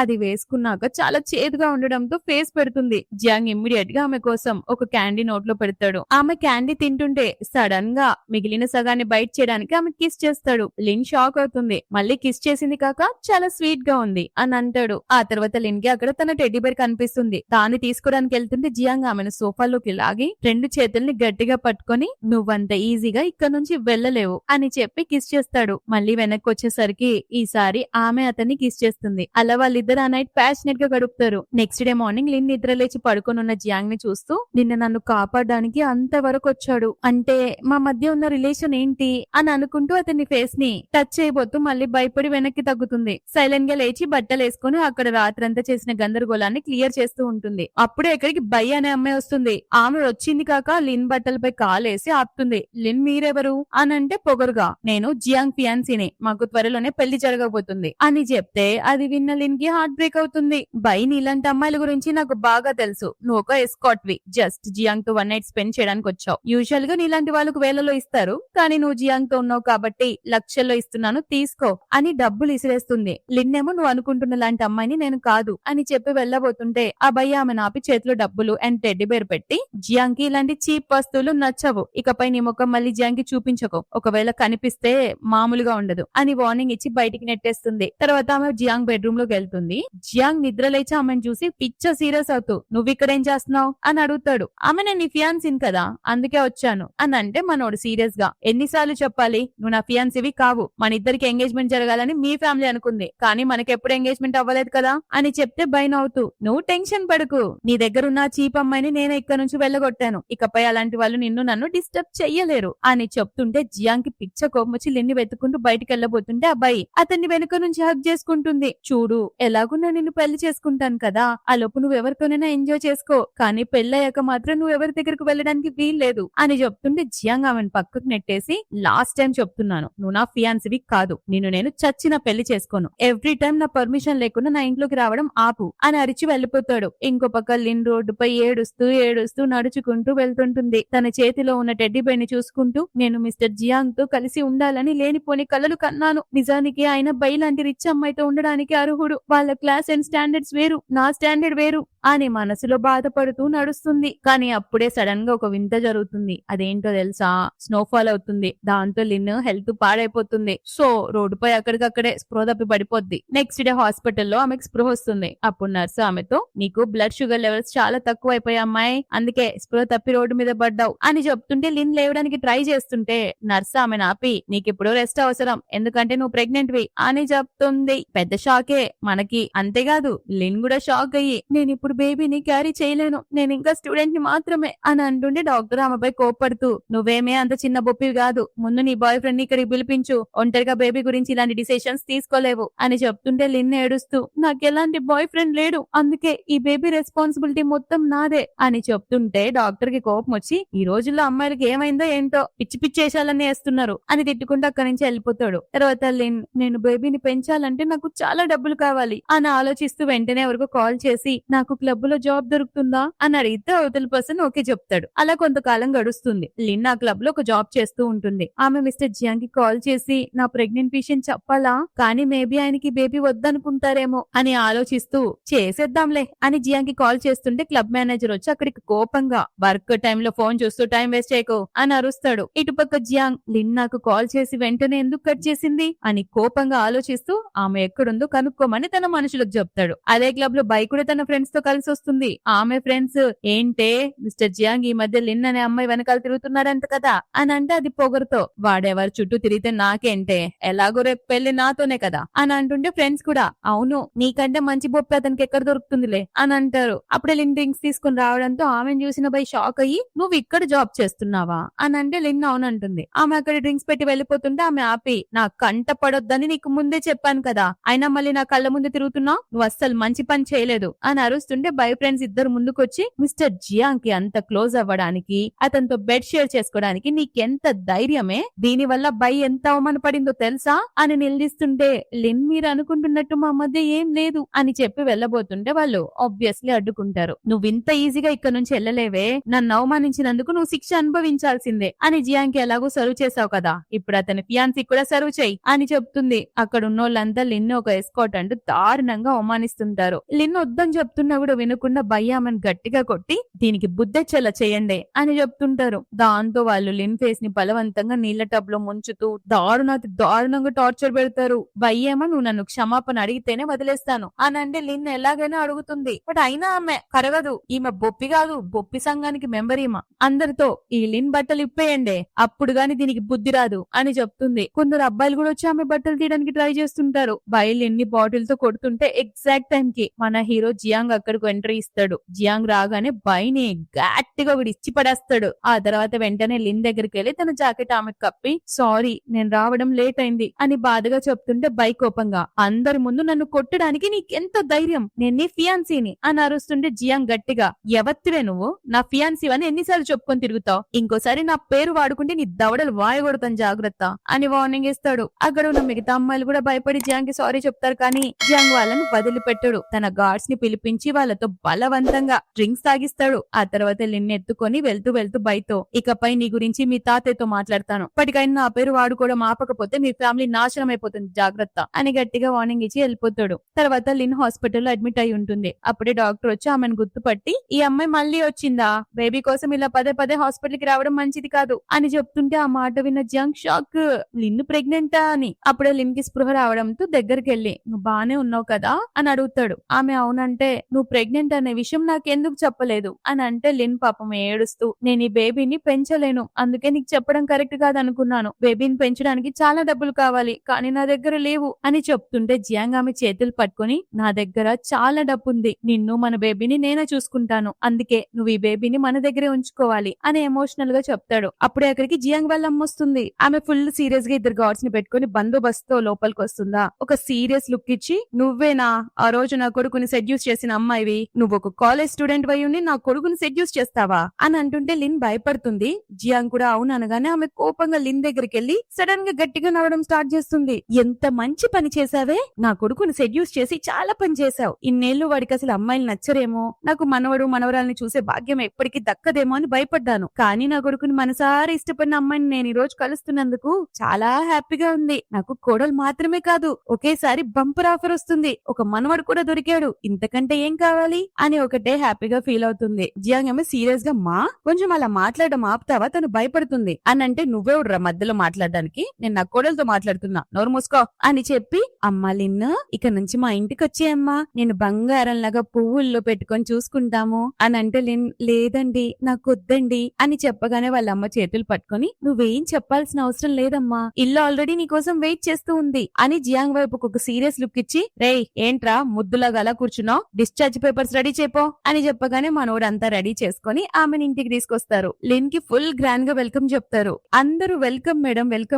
Speaker 1: అది వేసుకున్నాక చాలా చేదుగా ఉండడంతో ఫేస్ పెడుతుంది. జియాంగ్ ఇమ్మీడియట్ గా ఆమె కోసం ఒక క్యాండీ నోట్ లో పెడతాడు. ఆమె క్యాండీ తింటుంటే సడన్ గా మిగిలిన సగాన్ని బైట్ చేయడానికి ఆమె కిస్ చేస్తాడు. లిన్ షాక్ అవుతుంది. మళ్ళీ కిస్ చేసింది కాక చాలా స్వీట్ గా ఉంది అని అంటాడు. ఆ తర్వాత లిన్ కి అక్కడ తన టెడ్డీ బేర్ కనిపిస్తుంది. దాన్ని తీసుకోవడానికి వెళ్తుంటే జియాంగ్ ఆమెను సోఫాలోకి లాగి 2 చేతుల్ని గట్టిగా పట్టుకొని నువ్వంత ఈజీగా ఇక్కడ నుంచి వెళ్ళలేవు అని చెప్పి కిస్ చేస్తాడు. మళ్ళీ వెనక్కి వచ్చేసరికి ఈసారి ఆమె అతన్ని కిస్ చేస్తుంది. అలా వాళ్ళిద్దరు ఆ నైట్ ప్యాషనెట్ గా గడుపుతారు. నెక్స్ట్ డే మార్నింగ్ లిన్ నిద్ర లేచి పడుకొనున్న జియాంగ్ ని చూస్తూ నిన్న నన్ను కాపాడడానికి అంతవరకు వచ్చాడు అంటే మా మధ్య ఉన్న రిలేషన్ ఏంటి అని అనుకుంటూ అతని ఫేస్ ని టచ్ చేయబోతూ మళ్ళీ భయపడి వెనక్కి తగ్గుతుంది. సైలెంట్ గా లేచి బట్టలు వేసుకుని అక్కడ రాత్రంతా చేసిన గందరగోళాన్ని క్లియర్ చేస్తూ ఉంటుంది. అప్పుడే ఎక్కడికి బై అనే అమ్మాయి వస్తుంది. ఆమె వచ్చింది కాక లిన్ బట్టలపై కాలేసి ఆపుతుంది. లిన్ మీరెవరు అని అంటే పొగరుగా నేను జియాంగ్ ఫియాన్సీని, మాకు త్వరలోనే పెళ్లి జరగబోతుంది అని చెప్తే అది విన్న లిన్ కి హార్ట్ బ్రేక్ అవుతుంది. బై నీలాంటి అమ్మాయిల గురించి నాకు బాగా తెలుసు, నువ్వు ఒక ఎస్కాట్ వి, జస్ట్ జియాంగ్ తో 1 నైట్ స్పెండ్ చేయడానికి వచ్చావు. యూజువల్ గా నీలాంటి వాళ్ళకు వేలలో ఇస్తారు, కానీ నువ్వు జియాంగ్ తో ఉన్నావు కాబట్టి లక్షల్లో ఇస్తున్నాను తీసుకో అని డబ్బులు ఇసిరేస్తుంది. లిన్ ఏమో నువ్వు అనుకుంటున్న లాంటి అమ్మాయిని నేను కాదు అని చెప్పి వెళ్ళబోతుంటే ఆ బై ఆమె నాపి చేతిలో డబ్బులు అండ్ టెడ్డీ బేర్ పెట్టి జియాంగ్ కి ఇలాంటి చీప్ వస్తువులు నచ్చవు, ఇకపై నీ ముఖం మళ్ళీ జియాంగ్ కి చూపించకు, ఒకవేళ కనిపిస్తే మామూలుగా ఉండదు అని వార్నింగ్ ఇచ్చి బయటికి నెట్టేస్తుంది. తర్వాత ఆమె జియాంగ్ బెడ్రూమ్ లోకి వెళ్తుంది. జియాంగ్ నిద్ర లేచి ఆమెను చూసి పిచ్చ సీరియస్ అవుతూ నువ్వు ఇక్కడ ఏం చేస్తున్నావు అని అడుగుతాడు. ఆమె నేను నీ ఫియాన్సీని కదా అందుకే వచ్చాను అని అంటే మనోడు సీరియస్ గా ఎన్నిసార్లు చెప్పాలి, నువ్వు నా ఫియాన్సీవి కావు, మన ఇద్దరికి ఎంగేజ్మెంట్ జరగాలని మీ ఫ్యామిలీ అనుకుంది, కానీ మనకి ఎప్పుడు ఎంగేజ్మెంట్ అవ్వలేదు కదా అని చెప్తే భయం అవుతూ నువ్వు టెన్షన్ పడకు, నీ దగ్గర ఉన్న చీప్ అమ్మాయిని నేనే ఇక్కడ నుంచి వెళ్ళగొట్టాను, ఇకపై అలాంటి వాళ్ళు నన్ను డిస్టర్బ్ చెయ్యలేరు అని చెప్తుంటే జియాంగ్ కి పిచ్చ కోపం వచ్చి లిన్ని వెతుకుంటూ బయటికి వెళ్ళబోతుంటే అబ్బాయి అతన్ని వెనుక నుంచి హగ్ చేసుకుంటుంది. చూడు ఎలాగో నేను నిన్ను పెళ్లి చేసుకుంటాను కదా, ఆ లోపు నువ్వు ఎవరితోనైనా ఎంజాయ్ చేసుకో, కానీ పెళ్ళయ్యాక మాత్రం నువ్వు ఎవరి దగ్గరకు వెళ్ళడానికి వీల్లేదు అని చెప్తుంటే జియాంగ్ ఆమెను పక్కకు నెట్టేసి లాస్ట్ టైం చెప్తున్నాను, నువ్వు నా ఫియాన్సీవి కాదు, నేను చచ్చిన పెళ్లి చేసుకోను, ఎవ్రీ టైం నా పర్మిషన్ లేకుండా నా ఇంట్లోకి రావడం ఆపు అని అరిచి వెళ్ళిపోతాడు. ఇంకో పక్క లిన్ రోడ్డుపై ఏడుస్తూ నడుచుకుంటూ వెళ్తుంటుంది. తన చేతిలో ఉన్న టెడ్డీ బేర్ ని చూసుకుంటూ నేను మిస్టర్ జియాంగ్ తో కలిసి ఉండాలని లేనిపోని కలలు కన్నాను, నిజానికి ఆయన బై లాంటి రిచ్ అమ్మాయితో ఉండడానికి అర్హుడు, వాళ్ళ క్లాస్ అండ్ స్టాండర్డ్స్ వేరు, నా స్టాండర్డ్ వేరు అని మనసులో బాధపడుతూ నడుస్తుంది. కానీ అప్పుడే సడన్ గా ఒక వింత జరుగుతుంది. అదేంటో తెలుసా? స్నోఫాల్ అవుతుంది. దాంతో లిన్ హెల్త్ పాడైపోతుంది. సో రోడ్డుపై అక్కడికక్కడే స్పృహ తప్పి పడిపోద్ది. నెక్స్ట్ డే హాస్పిటల్లో ఆమెకు స్పృహ వస్తుంది. అప్పుడు నర్సు ఆమెతో, నీకు బ్లడ్ షుగర్ లెవెల్స్ చాలా తక్కువ అయిపోయాయి అమ్మాయి, అందుకే స్పృహ తప్పి రోడ్డు మీద పడ్డావు అని చెప్తుంటే లిన్ లేవడానికి ట్రై చేస్తుంటే నర్సు ఆమెను ఆపి, నీకిప్పుడు రెస్ట్ అవసరం, ఎందుకంటే నువ్వు ప్రెగ్నెంట్ వి అని చెప్తుంది. పెద్ద షాకే మనకి. అంతేకాదు లిన్ కూడా షాక్ అయ్యి, నేను ఇప్పుడు బేబీని క్యారీ చేయలేను, నేను ఇంకా స్టూడెంట్ ని మాత్రమే అని అంటుంటే డాక్టర్ ఆమెపై కోపడుతూ, నువ్వేమే అంత చిన్న బొప్పివి కాదు, ముందు నీ బాయ్ ఫ్రెండ్ ని ఇక్కడికి పిలిపించు, ఒంటరిగా బేబీ గురించి ఇలాంటి డిసిషన్స్ తీసుకోలేవు అని చెప్తుంటే లిన్ ఏడుస్తూ, నాకు ఎలాంటి బాయ్ ఫ్రెండ్ లేడు, అందుకే ఈ బేబీ రెస్పాన్సిబిలిటీ మొత్తం నాదే అని చెప్తుంటే డాక్టర్ కి కోపం వచ్చి, ఈ రోజుల్లో అమ్మాయిలకి ఏమైందో ఏంటో పిచ్చి పిచ్చి వేషాలన్నీ వేస్తున్నారు అని తిట్టుకుంటూ అక్కడి నుంచి వెళ్ళిపోతాడు. తర్వాత లిన్, నేను బేబీని పెంచాలంటే నాకు చాలా డబ్బులు కావాలి అని ఆలోచిస్తూ వెంటనే ఎవరికో కాల్ చేసి, నాకు క్లబ్ లో జాబ్ దొరుకుతుందా అని అడిగితే అవతల పర్సన్ ఓకే చెప్తాడు. అలా కొంతకాలం గడుస్తుంది. లిన్ ఆ క్లబ్ లో ఒక జాబ్ చేస్తూ ఉంటుంది. ఆమె మిస్టర్ జియాంగ్ కి కాల్ చేసి, నా ప్రెగ్నెంట్ విషయం చెప్పాలా, కానీ మేబీ ఆయనకి బేబీ వద్దనుకుంటారేమో అని ఆలోచిస్తూ, చేసేద్దాంలే అని జియాంగ్ కి కాల్ చేస్తుంటే క్లబ్ మేనేజర్ వచ్చి అక్కడికి కోపంగా, వర్క్ టైమ్ లో ఫోన్ చూస్తూ టైం వేస్ట్ చేయకు అని అరుస్తాడు. ఇటుపక్క జియాంగ్, లిన్ నాకు కాల్ చేసి వెంటనే ఎందుకు కట్ చేసింది అని కోపంగా ఆలోచిస్తూ ఆమె ఎక్కడుందో కనుక్కోమని తన మనుషులకు చెప్తాడు. అదే క్లబ్ లో బై కూడా తన ఫ్రెండ్స్ తో కలిసి వస్తుంది. ఆమె ఫ్రెండ్స్, ఏంటే మిస్టర్ జియాంగ్ ఈ మధ్య లిన్ అనే అమ్మాయి వెనకాల తిరుగుతున్నాడంట కదా అని అంటే అది పొగరుతో, వాడెవరు చుట్టూ తిరిగితే నాకేంటే, ఎలాగో రేపు పెళ్లి నాతోనే కదా అని అంటుంటే ఫ్రెండ్స్ కూడా, అవును నీకంటే మంచి బొప్పి అతనికి ఎక్కడ దొరుకుతుందిలే అని అంటారు. అప్పుడే లిన్ డ్రింక్స్ తీసుకుని రావడంతో ఆమెను చూసిన బై షాక్ అయ్యి, నువ్వు ఇక్కడ జాబ్ చేస్తున్నావా అని అంటే లిన్ అవునంటుంది. ఆమె అక్కడ డ్రింక్స్ పెట్టి వెళ్ళిపోతుంటే ఆమె ఆపి, నా కంట పడొద్దని నీకు ముందే చెప్పాను కదా, అయినా మళ్ళీ నా కళ్ళ ముందు తిరుగుతున్నావు, నువ్వు అస్సలు మంచి పని చేయలేదు అని అరుస్తుంటే బై ఫ్రెండ్స్ ఇద్దరు ముందుకొచ్చి, మిస్టర్ జియాంగ్ కి అంత క్లోజ్ అవ్వడానికి, అతనితో బెడ్ షేర్ చేసుకోవడానికి నీకెంత ధైర్యమే, దీని వల్ల బై ఎంత అవమానపడిందో తెలుసా అని నిలదీస్తుంటే, లిన్ మీరు అనుకుంటున్నట్టు మా మధ్య ఏం లేదు అని చెప్పి వెళ్ళబోతుంటే వాళ్ళు ఆబ్వియస్లీ అడ్డుకుంటారు. నువ్వు ఇంత ఈజీగా ఇక్కడ నుంచి వెళ్ళలేవే, నన్ను అవమానించినందుకు నువ్వు శిక్ష అనుభవించాల్సిందే అని జియాంగ్ కి ఎలాగో సర్వ్ చేసావు కదా, ఇప్పుడు అతని ఫియాన్సీ కూడా సర్వ్ చేయి అని చెప్తుంది. అక్కడ ఉన్నోళ్ళంతా లిన్ ఒక ఎస్కాట్ అంటూ దారుణంగా అవమానిస్తుంటారు. లిన్ వద్దని చెప్తున్నా కూడా వినకుండా బయ్యామని గట్టిగా కొట్టి, దీనికి బుద్ధెచ్చేలా చేయండి అని చెప్తుంటారు. దాంతో వాళ్ళు లిన్ ఫేస్ ని బలవంతంగా నీళ్ల టబ్ లో ముంచుతూ దారుణంగా టార్చర్ పెడతారు. బయ్యేమో, నువ్వు నన్ను క్షమాపణ అడిగితేనే వదిలేస్తాను అని అంటే లిన్ ఎలాగైనా అడుగుతుంది. బట్ అయినా ఆమె కరగదు, ఈమె బొప్పి కాదు, బొప్పి సంఘానికి మెంబర్ ఈమె, అందరితో ఈ లిన్ బట్టలు ఇప్పేయండి అప్పుడు గాని దీనికి బుద్ధి రాదు అని చెప్తుంది. కొందరు అబ్బాయిలు కూడా వచ్చి ఆమె బట్టలు తీయడానికి ట్రై చేస్తుంటారు. బయలు ఎన్ని బాటిల్ తో కొడుతుంటే ఎగ్జాక్ట్ టైం కి మన హీరో జియాంగ్ అక్కడికి ఎంట్రీ ఇస్తాడు. జియాంగ్ రాగానే బైని గట్టిగా ఒకటి ఇచ్చి పడేస్తాడు. ఆ తర్వాత వెంటనే లిన్ దగ్గరికి వెళ్లి తన జాకెట్ ఆమెకు కప్పి, సారీ నేను రావడం లేట్ అయింది అని బాధగా చెప్తుంటే బై కోపంగా, అందరి ముందు నన్ను కొట్టడానికి నీకెంత ధైర్యం, నేను నీ ఫియాన్సీని అని అరుస్తుంటే జియాంగ్ గట్టిగా, ఎవత్తివే నువ్వు, నా ఫియాన్సీ అని ఎన్నిసార్లు చెప్పుకొని తిరుగుతావు, ఇంకోసారి నా పేరు వాడుకుంటే నీ దవడలు వాయగొడతాను జాగ్రత్త అని వార్నింగ్ ఇస్తాడు. అక్కడ ఉన్న మిగతా అమ్మాయిలు కూడా భయపడి జియాంగ్ కి సారీ చెప్తారు. కానీ జియాంగ్ వాళ్ళని వదిలిపెట్టాడు. తన గార్డ్స్ ని పిలిపించి వాళ్ళతో బలవంతంగా డ్రింక్స్ తాగిస్తాడు. ఆ తర్వాత లిన్ ఎత్తుకొని వెళ్తూ బైతో, ఇకపై నీ గురించి మీ తాతయ్యతో మాట్లాడతాను, ఇప్పటికైనా నా పేరు వాడుకోవడం ఆపకపోతే మీ ఫ్యామిలీ నాశనం అయిపోతుంది జాగ్రత్త అని గట్టిగా వార్నింగ్ ఇచ్చి వెళ్ళిపోతాడు. తర్వాత లిన్ హాస్పిటల్లో అడ్మిట్ అయి ఉంటుంది. అప్పుడే డాక్టర్ వచ్చి ఆమెను గుర్తుపట్టి, ఈ అమ్మాయి మళ్ళీ వచ్చిందా, బేబీ కోసం ఇలా పదే హాస్పిటల్ కి రావడం మంచిది కాదు అని చెప్తుంటే ఆ మాట విన్న జియాంగ్ షాక్, లిన్ ప్రెగ్నెంటా అని. అప్పుడే లిన్ కి స్పృహ రావడంతో దగ్గరికి వెళ్ళి, నువ్వు బానే ఉన్నావు కదా అని అడుగుతాడు. ఆమె అవునంటే, నువ్వు ప్రెగ్నెంట్ అనే విషయం నాకెందుకు చెప్పలేదు అని అంటే లిన్ పాపం ఏడుస్తూ, నేను ఈ బేబీని పెంచలేను, అందుకే నీకు చెప్పడం కరెక్ట్ కాదు అనుకున్నాను, బేబీని పెంచడానికి చాలా డబ్బులు కావాలి కానీ నా దగ్గర లేవు అని చెప్తుంటే జియాంగ్ ఆమె చేతులు పట్టుకుని, నా దగ్గర చాలా డబ్బు ఉంది, నిన్ను మన బేబీని నేనే చూసుకుంటాను, అందుకే నువ్వు ఈ బేబీని మన దగ్గరే ఉంచుకోవాలి అని ఎమోషనల్ గా చెప్తాడు. అప్పుడే అక్కడికి జియాంగ్ వాళ్ళ అమ్మ వస్తుంది. ఆమె ఫుల్ సీరియస్ గా ఇద్దరు గార్డ్స్ ని పెట్టుకుని బందోబస్తుతో లోపలికి వస్తుందా. ఒక సీరియస్ లుక్ ఇచ్చి, నువ్వేనా ఆ రోజు నా కొడుకుని సెడ్యూస్ చేసిన అమ్మాయివి, నువ్వు ఒక కాలేజ్ స్టూడెంట్ వై ఉండి నా కొడుకుని సెడ్యూస్ చేస్తావా అని అంటుంటే లిన్ భయపడుతుంది. జియాంగ్ కూడా అవును అనగానే ఆమె కోపంగా లిన్ దగ్గరికి వెళ్లి సడన్ గా గట్టిగా నవ్వడం స్టార్ట్ చేస్తుంది. ఎంత మంచి పని చేసావే, నా కొడుకుని సెడ్యూస్ చేసి చాలా పని చేశావు, ఇన్నేళ్లు వాడికి అసలు అమ్మాయిలు నచ్చరేమో, నాకు మనవడు మనవరాల్ని చూసే భాగ్యం ఎప్పటికీ దక్కదేమో అని భయపడ్డాను, కానీ నా కొడుకుని మనసారా ఇష్టపడిన అమ్మాయిని నేను ఈ రోజు కలుస్తున్నందుకు చాలా హ్యాపీగా ఉంది, నాకు కోడలు మాత్రమే కాదు ఒకేసారి బంపర్ ఆఫర్ వస్తుంది, వచ్చేసింది, ఒక మనవడు కూడా దొరికాడు, ఇంతకంటే ఏం కావాలి అని ఒకటే హ్యాపీగా ఫీల్ అవుతుంది. జియాంగ్ ఏమో సీరియస్ గా మా కొంచెం అలా మాట్లాడడం ఆపుతావా, తను భయపడుతుంది అని అంటే, నువ్వే ఉడ్రా మధ్యలో మాట్లాడడానికి, నేను నా కోడలతో మాట్లాడుతున్నా, నోరు మూసుకో అని చెప్పి, అమ్మా లిన్ను ఇక నుంచి మా ఇంటికి వచ్చేయమ్మా, నేను బంగారంలాగా పువ్వుల్లో పెట్టుకొని చూసుకుంటాము అని అంటే, లిన్ లేదండి నాకు వద్దండి అని చెప్పగానే వాళ్ళ అమ్మ చేతులు పట్టుకొని, నువ్వేం చెప్పాల్సిన అవసరం లేదమ్మా, ఇల్లు ఆల్రెడీ నీకోసం వెయిట్ చేస్తూ ఉంది అని జియాంగ్ వైపు ఒక సీరియస్ లుక్ ఇచ్చి, రేయ్ ఏంట్రా ముద్దులాగా అలా కూర్చున్నావు, డిశ్చార్జ్ పేపర్స్ రెడీ చేపో అని చెప్పగానే మనోడు అంతా రెడీ చేసుకుని ఆమెను ఇంటికి తీసుకొస్తారు. లిన్ కి ఫుల్ గ్రాండ్ గా వెల్కమ్ చెప్తారు. అందరూ వెల్కమ్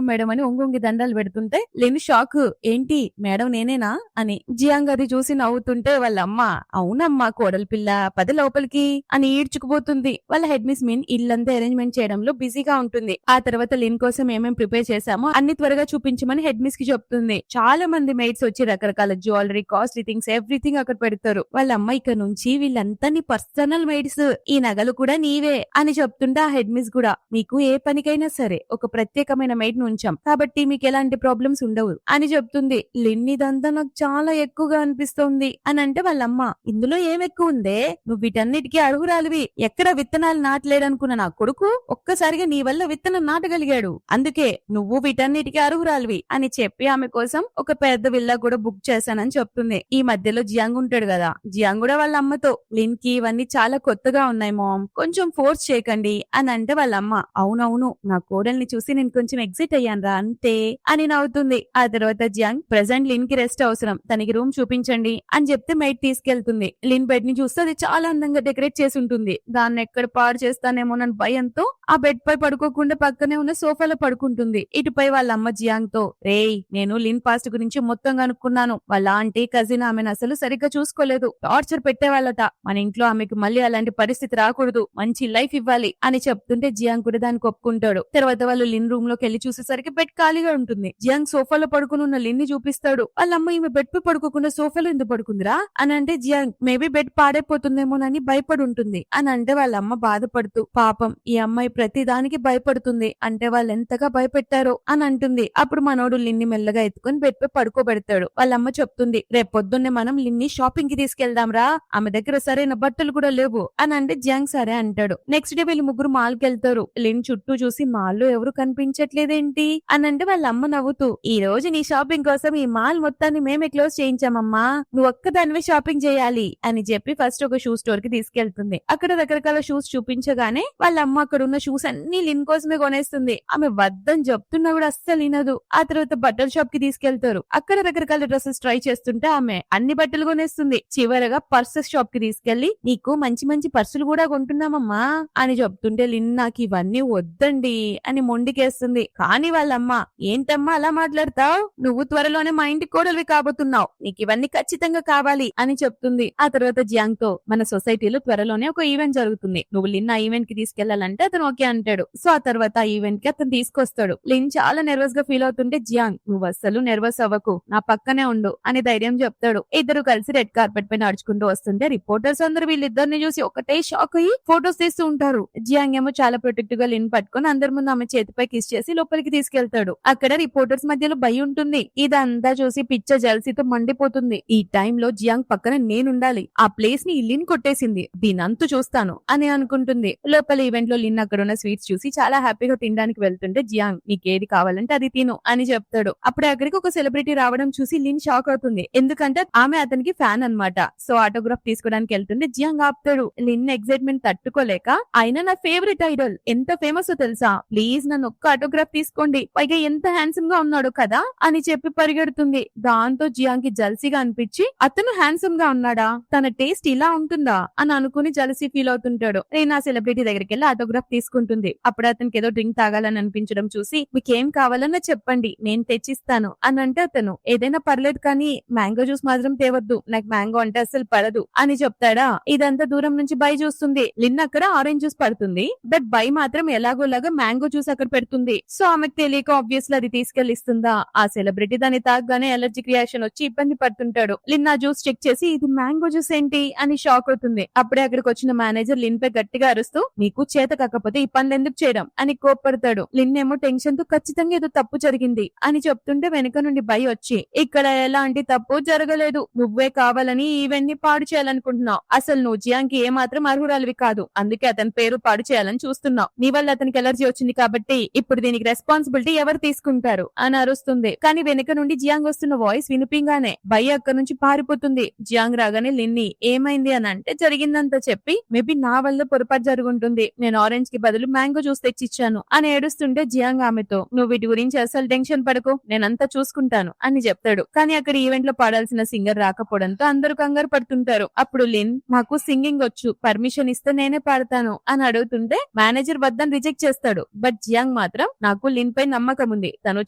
Speaker 1: మేడం అని ఒంగొంగి దండాలు పెడుతుంటే లిన్ షాక్, ఏంటి మేడం నేనేనా అని. జియాంగ్ అది చూసి నవ్వుతుంటే వాళ్ళ అమ్మ, అవునమ్మా కోడలి పిల్ల, పద లోపలికి అని ఈడ్చుకుపోతుంది. వాళ్ళ హెడ్ మిస్ మిన్ ఇల్లంతా అరేంజ్మెంట్ చేయడంలో బిజీగా ఉంటుంది. ఆ తర్వాత లిన్ కోసం ఏమేం ప్రిపేర్ చేశామో అన్ని త్వరగా చూపించమని హెడ్ మిస్ కి చెప్తుంది. చాలా మంది మేట్స్ వచ్చి రకరకాల జ్యువెలరీ, కాస్ట్లీ థింగ్స్ ఎవ్రీథింగ్ అక్కడ పెడతారు. వాళ్ళ అమ్మ ఇక నుంచి వీళ్ళంతా నీ పర్సనల్ మేట్స్, ఈ నగలు కూడా నీవే అని చెప్తుంటే ఆ హెడ్ మిస్ కూడా, మీకు ఏ పనికైనా సరే ఒక ప్రత్యేకమైన మేట్ ను ఉంచాం కాబట్టి మీకు ఎలాంటి ప్రాబ్లమ్స్ ఉండవు అని చెప్తుంది. లిన్ ఇదంతా నాకు చాలా ఎక్కువగా అనిపిస్తోంది అని అంటే వాళ్ళమ్మ, ఇందులో ఏం ఎక్కువ ఉందే, నువ్వు వీటన్నిటికీ అర్హురాలివి, ఎక్కడ విత్తనాలు నాటలేడనుకున్న నా కొడుకు ఒక్కసారిగా నీ వల్ల విత్తనం నాటగలిగాడు, అందుకే నువ్వు వీటన్నిటికీ అర్హురాలివి అని చెప్పి ఆమె కోసం ఒక పెద్ద విల్లా కూడా బుక్ చేశానని చెప్తుంది. ఈ మధ్యలో జియాంగ్ ఉంటాడు కదా, జియాంగ్ కూడా వాళ్ళ అమ్మతో, లిన్ కి ఇవన్నీ చాలా కొత్తగా ఉన్నాయి మామ్, కొంచెం ఫోర్స్ చేయకండి అని అంటే వాళ్ళ అమ్మ, అవునవును నా కోడల్ని చూసి నేను కొంచెం ఎగ్జైట్ అయ్యాను రా అంతే అని నవ్వుతుంది. ఆ తర్వాత జియాంగ్, ప్రెసెంట్ లిన్ కి రెస్ట్ అవసరం, తనకి రూమ్ చూపించండి అని చెప్తే మైట్ తీసుకెళ్తుంది. లిన్ బెడ్ ని చూస్తే అది చాలా అందంగా డెకరేట్ చేసి ఉంటుంది. దాన్ని ఎక్కడ పాడు చేస్తానేమోనని భయంతో ఆ బెడ్ పై పడుకోకుండా పక్కనే ఉన్న సోఫాలో పడుకుంటుంది. ఇటుపై వాళ్ళ అమ్మ జియాంగ్ తో, రేయ్ నేను లిన్ పాస్ట్ గురించి మొత్తం కనుక్కున్నాను, వాళ్ళ ఆంటీ కజిన్ ఆమెను అసలు సరిగ్గా చూసుకోలేదు, టార్చర్ పెట్టేవాళ్ళట, మన ఇంట్లో ఆమెకు మళ్ళీ అలాంటి పరిస్థితి రాకూడదు, మంచి లైఫ్ ఇవ్వాలి అని చెప్తుంటే జియాంగ్ కూడా దానికి ఒప్పుకుంటాడు. తర్వాత వాళ్ళు లిన్ రూమ్ లోకి వెళ్లి చూసేసరికి బెడ్ ఖాళీగా ఉంటుంది. జియాంగ్ సోఫాలో పడుకుని ఉన్న లిన్ ని చూపిస్తాడు. వాళ్ళ అమ్మ, ఈమె బెడ్ పై పడుకోకుండా సోఫాలో ఎందుకు పడుకుందిరా అని అంటే, జియాంగ్ మేబీ బెడ్ పాడైపోతుందేమోనని భయపడి ఉంటుంది అని అంటే వాళ్ళ అమ్మ బాధపడుతూ, పాపం ఈ అమ్మాయి ప్రతి దానికి భయపడుతుంది అంటే వాళ్ళు ఎంతగా భయపెట్టారో అని అంటుంది. అప్పుడు మనోడు లిన్ని మెల్లగా ఎత్తుకుని బెడ్ పై పడుకోబెడతాడు. వాళ్ళ అమ్మ చెప్తుంది, రేపొద్దున్నే మనం లిన్ని షాపింగ్ కి తీసుకెళ్దాం రా, ఆమె దగ్గర సరైన బట్టలు కూడా లేవు అని అంటే జియాంగ్ సరే అంటాడు. నెక్స్ట్ డే వీళ్ళు ముగ్గురు మాల్ కి వెళ్తారు. లిన్ చుట్టూ చూసి, మాల్లో ఎవరు కనిపించట్లేదేంటి అని అంటే వాళ్ళ అమ్మ నవ్వుతూ, ఈ రోజు నీ షాపింగ్ కోసం ఈ మాల్ మొత్తాన్ని మేమే క్లోజ్ చేయించామమ్మా, నువ్వు ఒక్కదానివే షాపింగ్ చేయాలి అని చెప్పి ఫస్ట్ ఒక షూ స్టోర్ కి తీసుకెళ్తుంది. అక్కడ రకరకాల షూస్ చూపించగానే వాళ్ళ అమ్మ అక్కడ ఉన్న షూస్ అన్ని లిన్ కోసమే కొనేస్తుంది. ఆమె వద్దని చెప్తున్నా కూడా అస్సలు వినదు. ఆ తర్వాత బట్టల షాప్ కి తీసుకెళ్తారు. అక్కడ రకరకాల డ్రెస్సెస్ ట్రై చేస్తుంటే ఆమె అన్ని బట్టలు కొనేస్తుంది. చివరగా పర్సెస్ షాప్ కి తీసుకెళ్లి, నీకు మంచి మంచి పర్సులు కూడా కొంటున్నామమ్మా అని చెప్తుంటే లిన్, నాకు ఇవన్నీ వద్దండి అని మొండికేస్తుంది. కానీ వాళ్ళమ్మ, ఏంటమ్మా అలా మాట్లాడతావు, నువ్వు త్వరలోనే మా ఇంటి కోడలివి కాబోతున్నావు, నీకు ఇవన్నీ ఖచ్చితంగా కావాలి అని చెప్తుంది. ఆ తర్వాత జియాంగ్ తో, మన సొసైటీలో త్వరలోనే ఒక ఈవెంట్ జరుగుతుంది, నువ్వు లిన్ ఆ ఈవెంట్ కి తీసుకెళ్లాలంటే అతను ఓకే అంటాడు. సో ఆ తర్వాత ఆ ఈవెంట్ కి అతను తీసుకొస్తాడు. లిన్ చాలా నెర్వస్ గా ఫీల్ అవుతుంటే జియాంగ్, నువ్వు అస్సలు నెర్వస్ అవ్వకు, నా పక్కనే ఉండు అని ధైర్యం చెప్తాడు. ఇద్దరు కలిసి రెడ్ కార్పెట్ పై నడుచుకుంటూ వస్తుంటే రిపోర్టర్స్ అందరూ వీళ్ళిద్దరిని చూసి ఒకటే షాక్ అయ్యి ఫోటోస్ తీస్తూ ఉంటారు. జియాంగ్ ఏమో చాలా ప్రొటెక్టివ్ గా లిన్ పట్టుకొని అందరి ముందు ఆమె చేతిపై కిస్ చేసి లోపలికి తీసుకెళ్తాడు. అక్కడ రిపోర్టర్స్ మధ్యలో భయం ఉంటుంది. ఇదంతా చూసి పిచ్చ జల్సీతో మండిపోతుంది. ఈ టైంలో జియాంగ్ పక్కన నేనుండాలి, ఆ ప్లేస్ ని లిన్ కొట్టేసింది, దీనంతా చూస్తాను అని అనుకుంటుంది. లోపల ఈవెంట్ లో లిన్ అక్కడ ఉన్న స్వీట్స్ చూసి చాలా హ్యాపీగా తినడానికి వెళ్తుంటే జియాంగ్, నీకేది కావాలంటే అది తిను అని చెప్తాడు. అప్పుడే అక్కడికి ఒక సెలబ్రిటీ రావడం చూసి లిన్ షాక్ అవుతుంది. ఎందుకంటే ఆమె అతనికి ఫ్యాన్ అన్నమాట. సో ఆటోగ్రాఫ్ తీసుకోవడానికి వెళ్తుంటే జియాంగ్ ఆపుతాడు. లిన్ ఎక్సైట్మెంట్ తట్టుకోలేక, ఆయన నా ఫేవరెట్ ఐడల్, ఎంత ఫేమస్ తెలుసా, ప్లీజ్ నన్ను ఒక్క ఆటోగ్రాఫ్ తీసుకోండి, పైగా ఎంత హ్యాండ్సమ్ గా ఉన్నాడు కదా అని చెప్పి పరిగెడుతుంది. దాంతో జియాంగ్ కి జల్సీగా అనిపించి, అతను హ్యాండ్సమ్ గా ఉన్నాడా, తన టేస్ట్ ఇలా ఉంటుందా అని అనుకుని జలసీ ఫీల్ అవుతుంటాడు. నేను ఆ సెలబ్రిటీ దగ్గరికి వెళ్ళి ఆటోగ్రాఫ్ తీసుకుంటుంది. అప్పుడు అతనికి ఏదో డ్రింక్ తాగాలని అనిపించడం చూసి, మీకేం కావాలన్నా చెప్పండి నేను తెచ్చిస్తాను అని అంటే అతను, ఏదైనా పర్లేదు కానీ మ్యాంగో జ్యూస్ మాత్రం తేవద్దు, నాకు మ్యాంగో అంటే అస్సలు పడదు అని చెప్తాడా. ఇదంతా దూరం నుంచి బై చూస్తుంది. లిన్ అక్కడ ఆరెంజ్ జ్యూస్ పడుతుంది, బట్ బై మాత్రం ఎలాగోలాగా మ్యాంగో జ్యూస్ అక్కడ పెడుతుంది. సో ఆమెకు తెలియక ఆబ్వియస్లీ అది తీసుకెళ్లిస్తుందా. ఆ సెలబ్రిటీ దాన్ని తాగగానే ఎలర్జిక్ రియాక్షన్ వచ్చి ఇబ్బంది పడుతుంటాడు. లిన్ ఆ జ్యూస్ చెక్ చేసి, ఇది మ్యాంగో జ్యూస్ ఏంటి అని షాక్ అవుతుంది. అప్పుడే అక్కడికి వచ్చిన మేనేజర్ లిన్ పై గట్టిగా అరుస్తూ, నీకు చేత కాకపోతే ఈ పనులు ఎందుకు చేయడం అని కోప్పడతాడు. లిన్ ఏమో టెన్షన్ తో ఖచ్చితంగా ఏదో తప్పు జరిగింది అని చెప్తుంటే వెనక నుండి బై వచ్చి ఇక్కడ ఎలాంటి తప్పు జరగలేదు, నువ్వే కావాలని ఈ ఈవెంట్ ని పాడు చేయాలనుకుంటున్నావు. అసలు నువ్వు జియాంగ్ కి ఏమాత్రం అర్హురాలివి కాదు, అందుకే అతని పేరు పాడు చేయాలని చూస్తున్నావు. నీ వల్ల అతనికి ఎలర్జీ వచ్చింది కాబట్టి ఇప్పుడు దీనికి రెస్పాన్సిబిలిటీ ఎవరు తీసుకుంటారు అని అరుస్తుంది. కానీ వెనక నుండి జియాంగ్ వస్తున్న వాయిస్ వినిపింగానే బై అక్కడి నుంచి పారిపోతుంది. జియాంగ్ రాగానే లిన్ని ఏమైంది అని అంటే జరిగిందంతా చెప్పి మేబీ నా వల్ల పొరపాటు జరుగుంటుంది, నేను ఆరెంజ్ కి బదులు మ్యాంగో జ్యూస్ తెచ్చిచ్చాను అని ఏడుస్తుంటే జియాంగ్ ఆమెతో నువ్వు వీటి గురించి అసలు టెన్షన్ పడకు, నేనంతా చూసుకుంటాను అని చెప్తాడు. కానీ అక్కడ ఈవెంట్ లో పాడాల్సిన సింగర్ రాకపోవడంతో అందరూ కంగారు పడుతుంటారు. అప్పుడు లిన్ మాకు సింగింగ్ వచ్చు, పర్మిషన్ ఇస్తే నేనే పాడతాను అని అడుగుతుంటే మేనేజర్ వద్దని రిజెక్ట్ చేస్తాడు. బట్ జియాంగ్ మాత్రం నాకు లిన్ పై నమ్మకం ఉంది, తను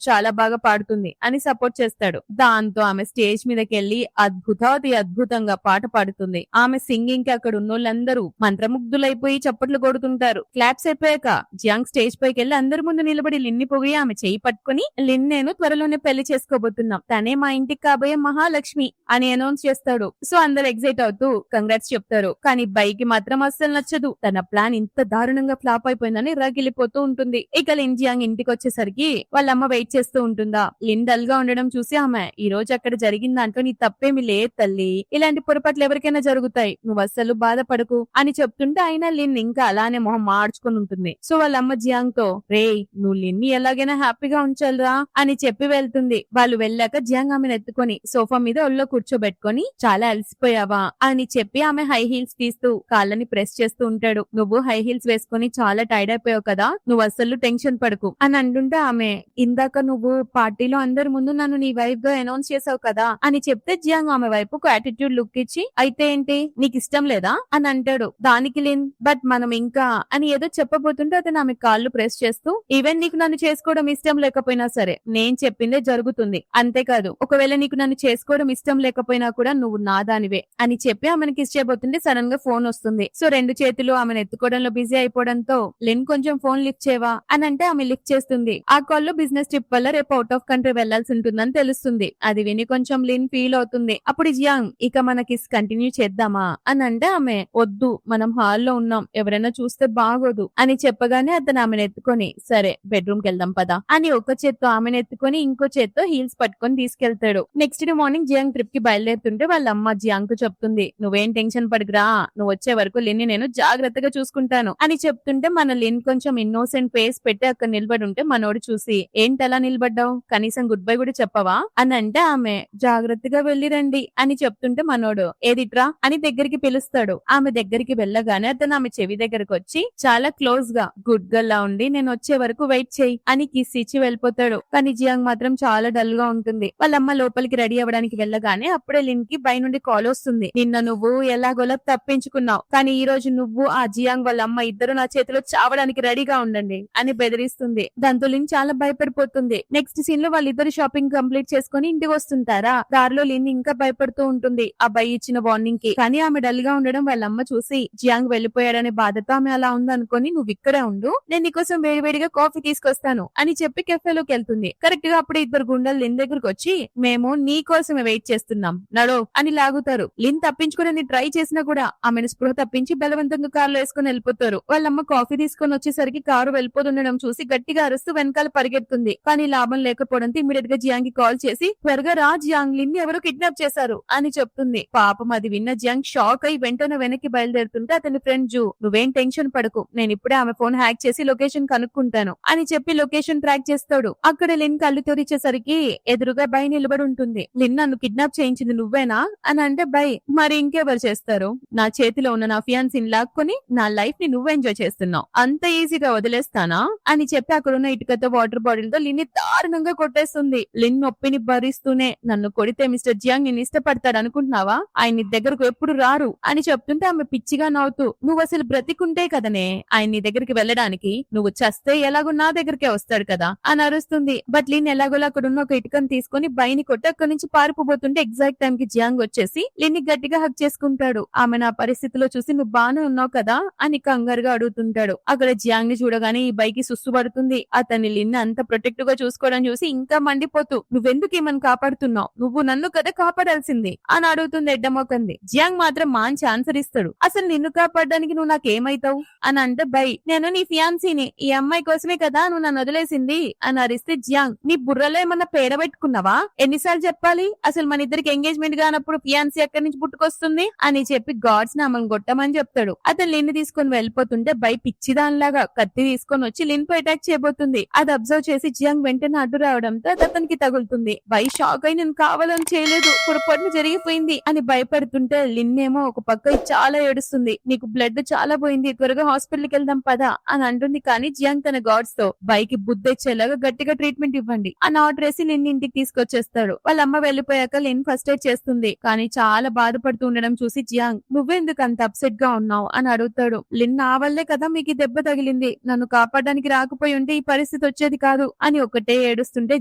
Speaker 1: చాలా బాగా పాడుతుంది అని సపోర్ట్ చేస్తాడు. దాంతో ఆమె స్టేజ్ మీదకి వెళ్లి అద్భుతాతి అద్భుతంగా పాట పాడుతుంది. ఆమె సింగింగ్ కి అక్కడ ఉన్నోళ్ళందరూ మంత్రముగ్ధులైపోయి చప్పట్లు కొడుతుంటారు. క్లాప్స్ అయిపోయాక జియాంగ్ స్టేజ్ పైకి వెళ్లి అందరి ముందు నిలబడి లిన్ని పొగి ఆమె చేయి పట్టుకుని లిన్ నేను త్వరలోనే పెళ్లి చేసుకోబోతున్నాం, తనే మా ఇంటికి కాబోయే మహాలక్ష్మి అని అనౌన్స్ చేస్తాడు. సో అందరు ఎగ్జైట్ అవుతూ కంగ్రాట్స్ చెప్తారు. కానీ బైకి మాత్రం అస్సలు నచ్చదు, తన ప్లాన్ ఇంత దారుణంగా ఫ్లాప్ అయిపోయిందని రగిలిపోతూ ఉంటుంది. ఇక లిన్ జియాంగ్ ఇంటికి వచ్చేసరికి వాళ్ళమ్మ వెయిట్ చేస్తూ ఉంటుందా. లిన్ డల్ గా ఉండడం చూసి ఆమె ఈ రోజు అక్కడ జరిగిన దాంట్లో నీ తప్పేమి లేదు తల్లి, ఇలాంటి పొరపాట్లు ఎవరికైనా జరుగుతాయి, నువ్వు అస్సలు బాధపడకు అని చెప్తుంటే అయినా లిన్ ఇంకా అలానే మొహం మార్చుకుని ఉంటుంది. సో వాళ్ళమ్మ జియాంగ్ తో రే నువ్వు లిన్ని ఎలాగైనా హ్యాపీగా ఉంచాలిరా అని చెప్పి వెళ్తుంది. వాళ్ళు వెళ్ళాక జియాంగ్ ఆమెను ఎత్తుకొని సోఫా మీద ఒళ్ళో కూర్చోబెట్టుకొని చాలా అలసిపోయావా అని చెప్పి ఆమె హై హీల్స్ తీస్తూ కాళ్ళని ప్రెస్ చేస్తూ ఉంటాడు. నువ్వు హై హీల్స్ వేసుకొని చాలా టైర్డ్ అయిపోయావు కదా, నువ్వు అస్సలు టెన్షన్ పడకు అని అంటుంటే ఆమె ఇందాక నువ్వు పార్టీలో అందరి ముందు నన్ను నీ వైఫ్ గా అనౌన్స్ చేసావు కదా అని చెప్తే జియాంగ్ ఆమె వైపు ఒక యాటిట్యూడ్ లుక్ ఇచ్చి అయితే ఏంటి నీకు ఇష్టం లేదా అని అంటాడు. దానికి లిన్ బట్ మనం ఇంకా అని ఏదో చెప్పబోతుంటే అతను ఆమె కాళ్ళు ప్రెస్ చేస్తూ ఈవెన్ నీకు నన్ను చేసుకోవడం ఇష్టం లేకపోయినా సరే నేను చెప్పిందే జరుగుతుంది, అంతేకాదు ఒకవేళ నీకు నన్ను చేసుకోవడం ఇష్టం లేకపోయినా కూడా నువ్వు నా దానివే అని చెప్పి ఆమెను కిస్ చేయబోతుంటే సడన్ గా ఫోన్ వస్తుంది. సో రెండు చేతులు ఆమెను ఎత్తుకోవడంలో బిజీ అయిపోవడంతో లిన్ కొంచెం ఫోన్ లిఫ్ట్ చేయవా అని అంటే ఆమె లిఫ్ట్ చేస్తుంది. ఆ కాల్ లో బిజినెస్ ట్రిప్ వల్ల రేపు అవుట్ ఆఫ్ కంట్రీ వెళ్లాల్సి ఉంటుందని తెలుస్తుంది. అది విని కొంచెం లిన్ ఫీల్ అవుతుంది. అప్పుడు జియాంగ్ ఇక మన కిస్ కంటిన్యూ చేద్దామా అని అంటే ఆమె వద్దు, మనం హాల్లో ఉన్నాం, ఎవరైనా చూస్తే బాగోదు అని చెప్పగానే అతను ఆమెను ఎత్తుకొని సరే బెడ్రూమ్ కి వెళ్దాం పదా అని ఒక చేత్తో ఆమెను ఎత్తుకొని ఇంకో చేత్తో హీల్స్ పట్టుకొని తీసుకెళ్తాడు. Next day morning Jiang trip కి బయలుదేరుతుంటే వాళ్ళ అమ్మ జియాంగ్ కు చెప్తుంది నువ్వేం టెన్షన్ పడకురా, నువ్వు వచ్చే వరకు లిన్ నేను జాగ్రత్తగా చూసుకుంటాను అని చెప్తుంటే మన లిన్ కొంచెం ఇన్నోసెంట్ ఫేస్ పెట్టి అక్కడ నిలబడి ఉంటే మనోడు చూసి ఏంటలా నిలబడ్డావు, కనీసం గుడ్ బై కూడా చెప్పవా అని అంటే ఆమె జాగ్రత్తగా వెళ్లి రండి అని చెప్తుంటే మనోడు ఏదిట్రా అని దగ్గరికి పిలుస్తాడు. ఆమె దగ్గరికి వెళ్ళగానే అతను ఆమె చెవి దగ్గరకు వచ్చి చాలా క్లోజ్ గా గుడ్ గర్ల్ లా ఉండి నేను వచ్చే వరకు వెయిట్ చేయి అని కిస్ ఇచ్చి వెళ్ళిపోతాడు. కానీ జియాంగ్ మాత్రం చాలా డల్ గా ఉంటుంది. వాళ్ళమ్మ లోపలికి రెడీ అవ్వడానికి వెళ్ళగానే అప్పుడే లిన్ కి పై నుండి కాల్ వస్తుంది. నిన్న నువ్వు ఎలాగోలా తప్పించుకున్నావు, కానీ ఈ రోజు నువ్వు ఆ జియాంగ్ వాళ్ళ అమ్మ ఇద్దరు నా చేతిలో చావడానికి రెడీగా ఉండండి అని బెదిరిస్తుంది. దాంతో లిన్ చాలా భయపడిపోతుంది. నెక్స్ట్ సీన్ లో వాళ్ళిద్దరు షాపింగ్ కంప్లీట్ చేసుకుని ఇంటికి వస్తుంటారా. దారిలో లిన్ ఇంకా భయపడుతూ ఉంటుంది ఆ బై ఇచ్చిన వార్నింగ్ కి. కానీ ఆమె డల్ గా ఉండడం వాళ్ళ అమ్మ చూసి జియాంగ్ వెళ్లిపోయాడనే బాధతో ఆమె అలా ఉందనుకొని నువ్వు ఇక్కడే ఉండు, నేను నీకోసం వేడివేడిగా కాఫీ తీసుకొస్తాను అని చెప్పి కెఫేలోకి వెళ్తుంది. కరెక్ట్ గా అప్పుడే ఇద్దరు గుండెలు లిన్ దగ్గరకు వచ్చి మేము నీ కోసమే వెయిట్ చేస్తున్నాం నడో అని లాగుతారు. లిన్ తప్పించుకుని ట్రై చేసినా కూడా ఆమెను స్పృహ తప్పించి బలవంతంగా కారులో వేసుకుని వెళ్ళిపోతారు. వాళ్ళమ్మ కాఫీ తీసుకొని వచ్చేసరికి కారు వెళ్ళిపోతుండడం చూసి గట్టిగా అరుస్తూ వెనకాల పరిగెడుతుంది. కానీ లాభం లేకపోవడంతో ఇమీడియట్ గా జియాంగ్ కి కాల్ చేసి త్వరగా రా జియాంగ్, లిన్ ఎవరో కిడ్నాప్ చేశారు అని చెప్తుంది. పాపం అది విన్న జియాంగ్ షాక్ అయి వెంటనే వెనక్కి బయలుదేరుతుంటే అతని ఫ్రెండ్ జూ నువ్వేం టెన్షన్ పడకు, నేను ఇప్పుడే ఆమె ఫోన్ హ్యాక్ చేసి లొకేషన్ కనుక్కుంటాను అని చెప్పి లొకేషన్ ట్రాక్ చేస్తాడు. అక్కడ లిన్ కళ్ళు తెరిచేసరికి ఎదురుగా బై నిలబడి ఉంటుంది. లిన్ నన్ను కిడ్నాప్ చేయించింది నువ్వేనా అని అంటే బై మరి ఇంకెవరు చేస్తారు, నా చేతిలో ఉన్న నా ఫియాన్సీని లాక్కొని నా లైఫ్ ని నువ్వు ఎంజాయ్ చేస్తున్నావు, అంత ఈజీగా వదిలేస్తానా అని చెప్పి అక్కడున్న ఇటుకతో వాటర్ బాటిల్ తో లిన్ దారుణంగా కొట్టేస్తుంది. లిన్ నొప్పిని భరిస్తూనే నన్ను కొడితే మిస్టర్ జియాంగ్ నేను ఇష్టపడతాడు అనుకుంటున్నావా, ఆయన దగ్గరకు ఎప్పుడు రారు అని చెప్తుంటే ఆమె పిచ్చిగా నవ్వుతూ నువ్వు అసలు బ్రతికుంటే కదనే ఆయన నీ దగ్గరికి వెళ్ళడానికి, నువ్వు చస్తే ఎలాగో నా దగ్గరికే వస్తాడు కదా అని అరుస్తుంది. బట్ లిన్ ఎలాగోలా అక్కడున్న ఒక ఇటుకను తీసుకుని బైని కొట్టి అక్కడి నుంచి పారిపోబోతుంటే ఎగ్జాక్ట్ టైం కి జియాంగ్ వచ్చేసి లిన్ ని గట్టిగా హక్ చేసుకుంటాడు. ఆమె నా పరిస్థితిలో చూసి నువ్వు బానే ఉన్నావు కదా అని కంగారుగా అడుగుతుంటాడు. అక్కడ జియాంగ్ ని చూడగానే ఈ బైకి సుస్సు పడుతుంది. అతన్ని లిన్ అంత ప్రొటెక్ట్ గా చూసుకోవడం చూసి ఇంకా మండిపోతూ నువ్వెందుకు ఏమని కాపాడుతున్నావు, నువ్వు నన్ను కదా కాపాడాల్సింది అని అడుగుతుంది ఎడ్డమోకంది. జియాంగ్ మాత్రం మంచి ఆన్సర్ ఇస్తాడు, అసలు నిన్ను కాపాడడానికి నువ్వు నాకేమైతావు అని అంటే బై అమ్మాయి, నేను నీ ఫియాన్సీని, ఈ అమ్మాయి కోసమే కదా నువ్వు నన్ను వదిలేసింది అని అరిస్తే జియాంగ్, నీ బుర్రలో ఏమన్నా పేడ పెట్టుకున్నావా? ఎన్నిసార్లు చెప్పాలి? అసలు మన ఇద్దరికి ఎంగేజ్మెంట్ కానప్పుడు ఫియాన్సీ ఎక్కడి నుంచి పుట్టుకొస్తుంది అని చెప్పి గాడ్స్ నామని కొట్టమని చెప్తాడు. అతను లిన్ తీసుకొని వెళ్ళిపోతుంటే బై పిచ్చిదానిలాగా కత్తి తీసుకొని వచ్చి లిన్ పై అటాక్ చేయబోతుంది. అది అబ్జర్వ్ చేసి జియాంగ్ వెంటనే అడ్డు రావడంతో అది అతనికి తగులుతుంది. బై షాక్ అయి నేను కావాలని చేయలేదు, పొరపాటున జరిగిపోయింది అని భయపడుతుంటే లిన్ ఏమో ఒక పక్క చాలా ఏడుస్తుంది. నీకు బ్లడ్ చాలా పోయింది, త్వరగా హాస్పిటల్ కి వెళ్దాం పదా అని అంటుంది. కానీ జియాంగ్ తన గాడ్స్ తో బైకి బుద్ధెచ్చేలాగా గట్టిగా ట్రీట్మెంట్ ఇవ్వండి అని ఆర్డర్ వేసి లిన్ ఇంటికి తీసుకొచ్చేస్తాడు. వాళ్ళ అమ్మ వెళ్లిపోయాక లిన్ ఫస్ట్ ఎయిడ్ చేస్తుంది. కానీ చాలా బాధపడుతూ ఉండడం చూసి జియాంగ్, నువ్వెందుకు అంత అప్సెట్ గా ఉన్నావు అని అడుగుతాడు. లిన్ నా వల్లే కదా మీకు ఈ దెబ్బ తగిలింది, నన్ను కాపాడడానికి రాకపోయి ఉంటే ఈ పరిస్థితి వచ్చేది కాదు అని ఒకటే ఏడుస్తుంటే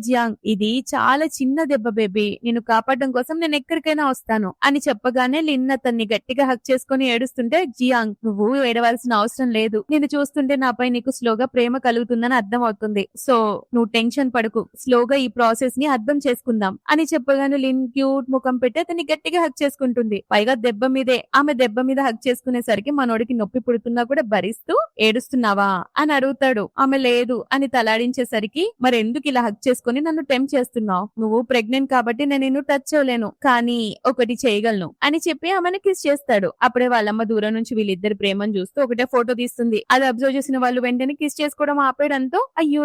Speaker 1: జియాంగ్, ఇది చాలా చిన్న దెబ్బ బేబీ, నేను కాపాడడం కోసం నేను ఎక్కడికైనా వస్తాను అని చెప్పగానే లిన్ అతన్ని గట్టిగా హక్ చేసుకుని ఏడుస్తుంటే జియాంగ్, నువ్వు ఏడవలసిన అవసరం లేదు, నేను చూస్తుంటే నాపై నీకు స్లోగా ప్రేమ కలుగుతుందని అర్థం అవుతుంది, సో నువ్వు టెన్షన్ పడకు, స్లోగా ఈ ప్రాసెస్ ని అర్థం చేసుకుందాం అని చెప్పగానే లిన్ క్యూట్ ముఖం పెట్టి అతన్ని గట్టిగా హక్ చేసుకుంటుంది. పైగా దెబ్బ మీదే. ఆమె దెబ్బ మీద హక్ చేసుకునేసరికి మనోడికి నొప్పి పుడుతున్నా కూడా భరిస్తూ, ఏడుస్తున్నావా అని అడుగుతాడు. ఆమె లేదు అని తలాడించేసరికి, మరెందుకు ఇలా హక్ చేసుకుని నన్ను టెంప్ట్ చేస్తున్నావు? నువ్వు ప్రెగ్నెంట్ కాబట్టి నేను నిన్ను టచ్ చేయలేను, కానీ ఒకటి చేయగలను అని చెప్పి ఆమెను కిస్ చేస్తాడు. అప్పుడే వాళ్ళమ్మ దూరం నుంచి వీళ్ళిద్దరి ప్రేమను చూస్తూ ఒకటే ఫోటో తీస్తుంది. అది అబ్జర్వ్ చేసిన వాళ్ళు వెంటనే కిస్ చేసుకోవడం ఆపేయడంతో, అయ్యో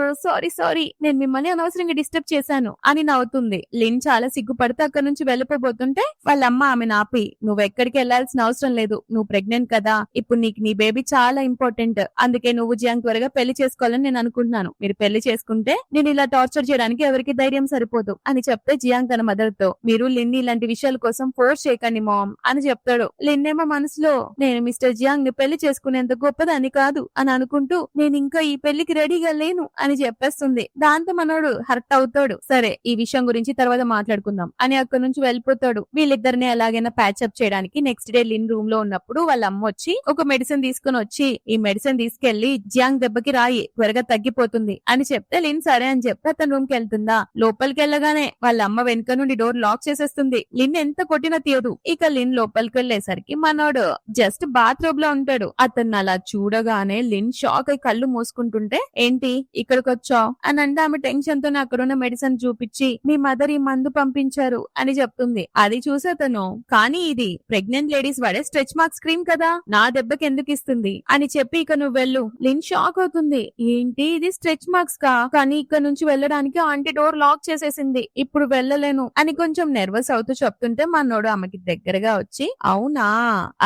Speaker 1: సారీ నేను మిమ్మల్ని అనవసరంగా డిస్టర్బ్ చేశాను అని నవ్వుతుంది. లిన్ చాలా సిగ్గుపడితే అక్కడి నుంచి వెళ్ళిపోబోతుంటే వాళ్ళమ్మ ఆమెను ఆపి, నువ్వు ఎక్కడికి వెళ్లాల్సిన అవసరం లేదు, నువ్వు ప్రెగ్నెంట్ కదా, ఇప్పుడు నీకు నీ బేబీ చాలా ఇంపార్టెంట్, అందుకే నువ్వు జియాంగ్ త్వరగా పెళ్లి చేసుకోవాలని నేను అనుకుంటున్నాను, మీరు పెళ్లి చేసుకుంటే నేను ఇలా టార్చర్ చేయడానికి ఎవరికి ధైర్యం సరిపోదు అని చెప్తే జియాంగ్ తన మదర్ తో, మీరు లిన్ ఇలాంటి విషయాల కోసం ఫోర్స్ చేయకండి మామ్ అని చెప్తాడు. లిన్ ఏమో మనసులో, నేను మిస్టర్ జియాంగ్ ని పెళ్లి చేసుకునేంత గొప్పదాన్ని కాదు అని అనుకుంటూ, నేను ఇంకా ఈ పెళ్లికి రెడీగా లేను అని చెప్పేస్తుంది. దాంతో మనోడు హర్ట్ అవుతాడు. సరే ఈ విషయం గురించి తర్వాత మాట్లాడుకుందాం అని అక్కడి నుంచి వెళ్ళిపోతాడు. వీళ్ళిద్దరిని ఎలాగైనా ప్యాచప్ చేయడానికి నెక్స్ట్ డే లిన్ రూమ్ లో ఉన్నప్పుడు వాళ్ళ అమ్మ వచ్చి ఒక మెడిసిన్ తీసుకుని వచ్చి, ఈ మెడిసిన్ తీసుకెళ్లి జియాంగ్ దెబ్బకి రాయి, త్వరగా తగ్గిపోతుంది అని చెప్తే లిన్ సరే అని చెప్పి అతను రూమ్ కి వెళ్తుందా. లోపలికి వెళ్ళగానే వాళ్ళ అమ్మ వెనుక నుండి డోర్ లాక్ చేసేస్తుంది. లిన్ ఎంత కొట్టినా తీయదు. ఇక లిన్ లోపలికి వెళ్లేసరికి మనోడు జస్ట్ బాత్రూమ్ లో ఉంటాడు. అతన్ని అలా చూడగానే లిన్ షాక్ అయి కళ్ళు మూసుకుంటుంటే, ఏంటి ఇక్కడికి వచ్చావు అని అంటే ఆమె టెన్షన్ తో అక్కడున్న మెడిసిన్ చూపించి, మీ మదర్ ఈ మందు పంపించారు అని చెప్తుంది. అది చూసి అతను, కానీ ఇది ప్రెగ్నెంట్ లేడీస్ వాడే స్ట్రెచ్ మార్క్స్ క్రీమ్ కదా, నా దెబ్బకి ఎందుకు ఇస్తుంది అని చెప్పి, ఇక నువ్వు వెళ్ళు. లిన్ షాక్ అవుతుంది. ఏంటి ఇది స్ట్రెచ్ మార్క్స్ కా, కానీ ఇక్కడ నుంచి వెళ్ళడానికి ఆంటీ డోర్ లాక్ చేసేసింది, ఇప్పుడు వెళ్ళలేను అని కొంచెం నెర్వస్ అవుతూ చెప్తుంటే మనోడు ఆమెకి దగ్గరగా వచ్చి, అవునా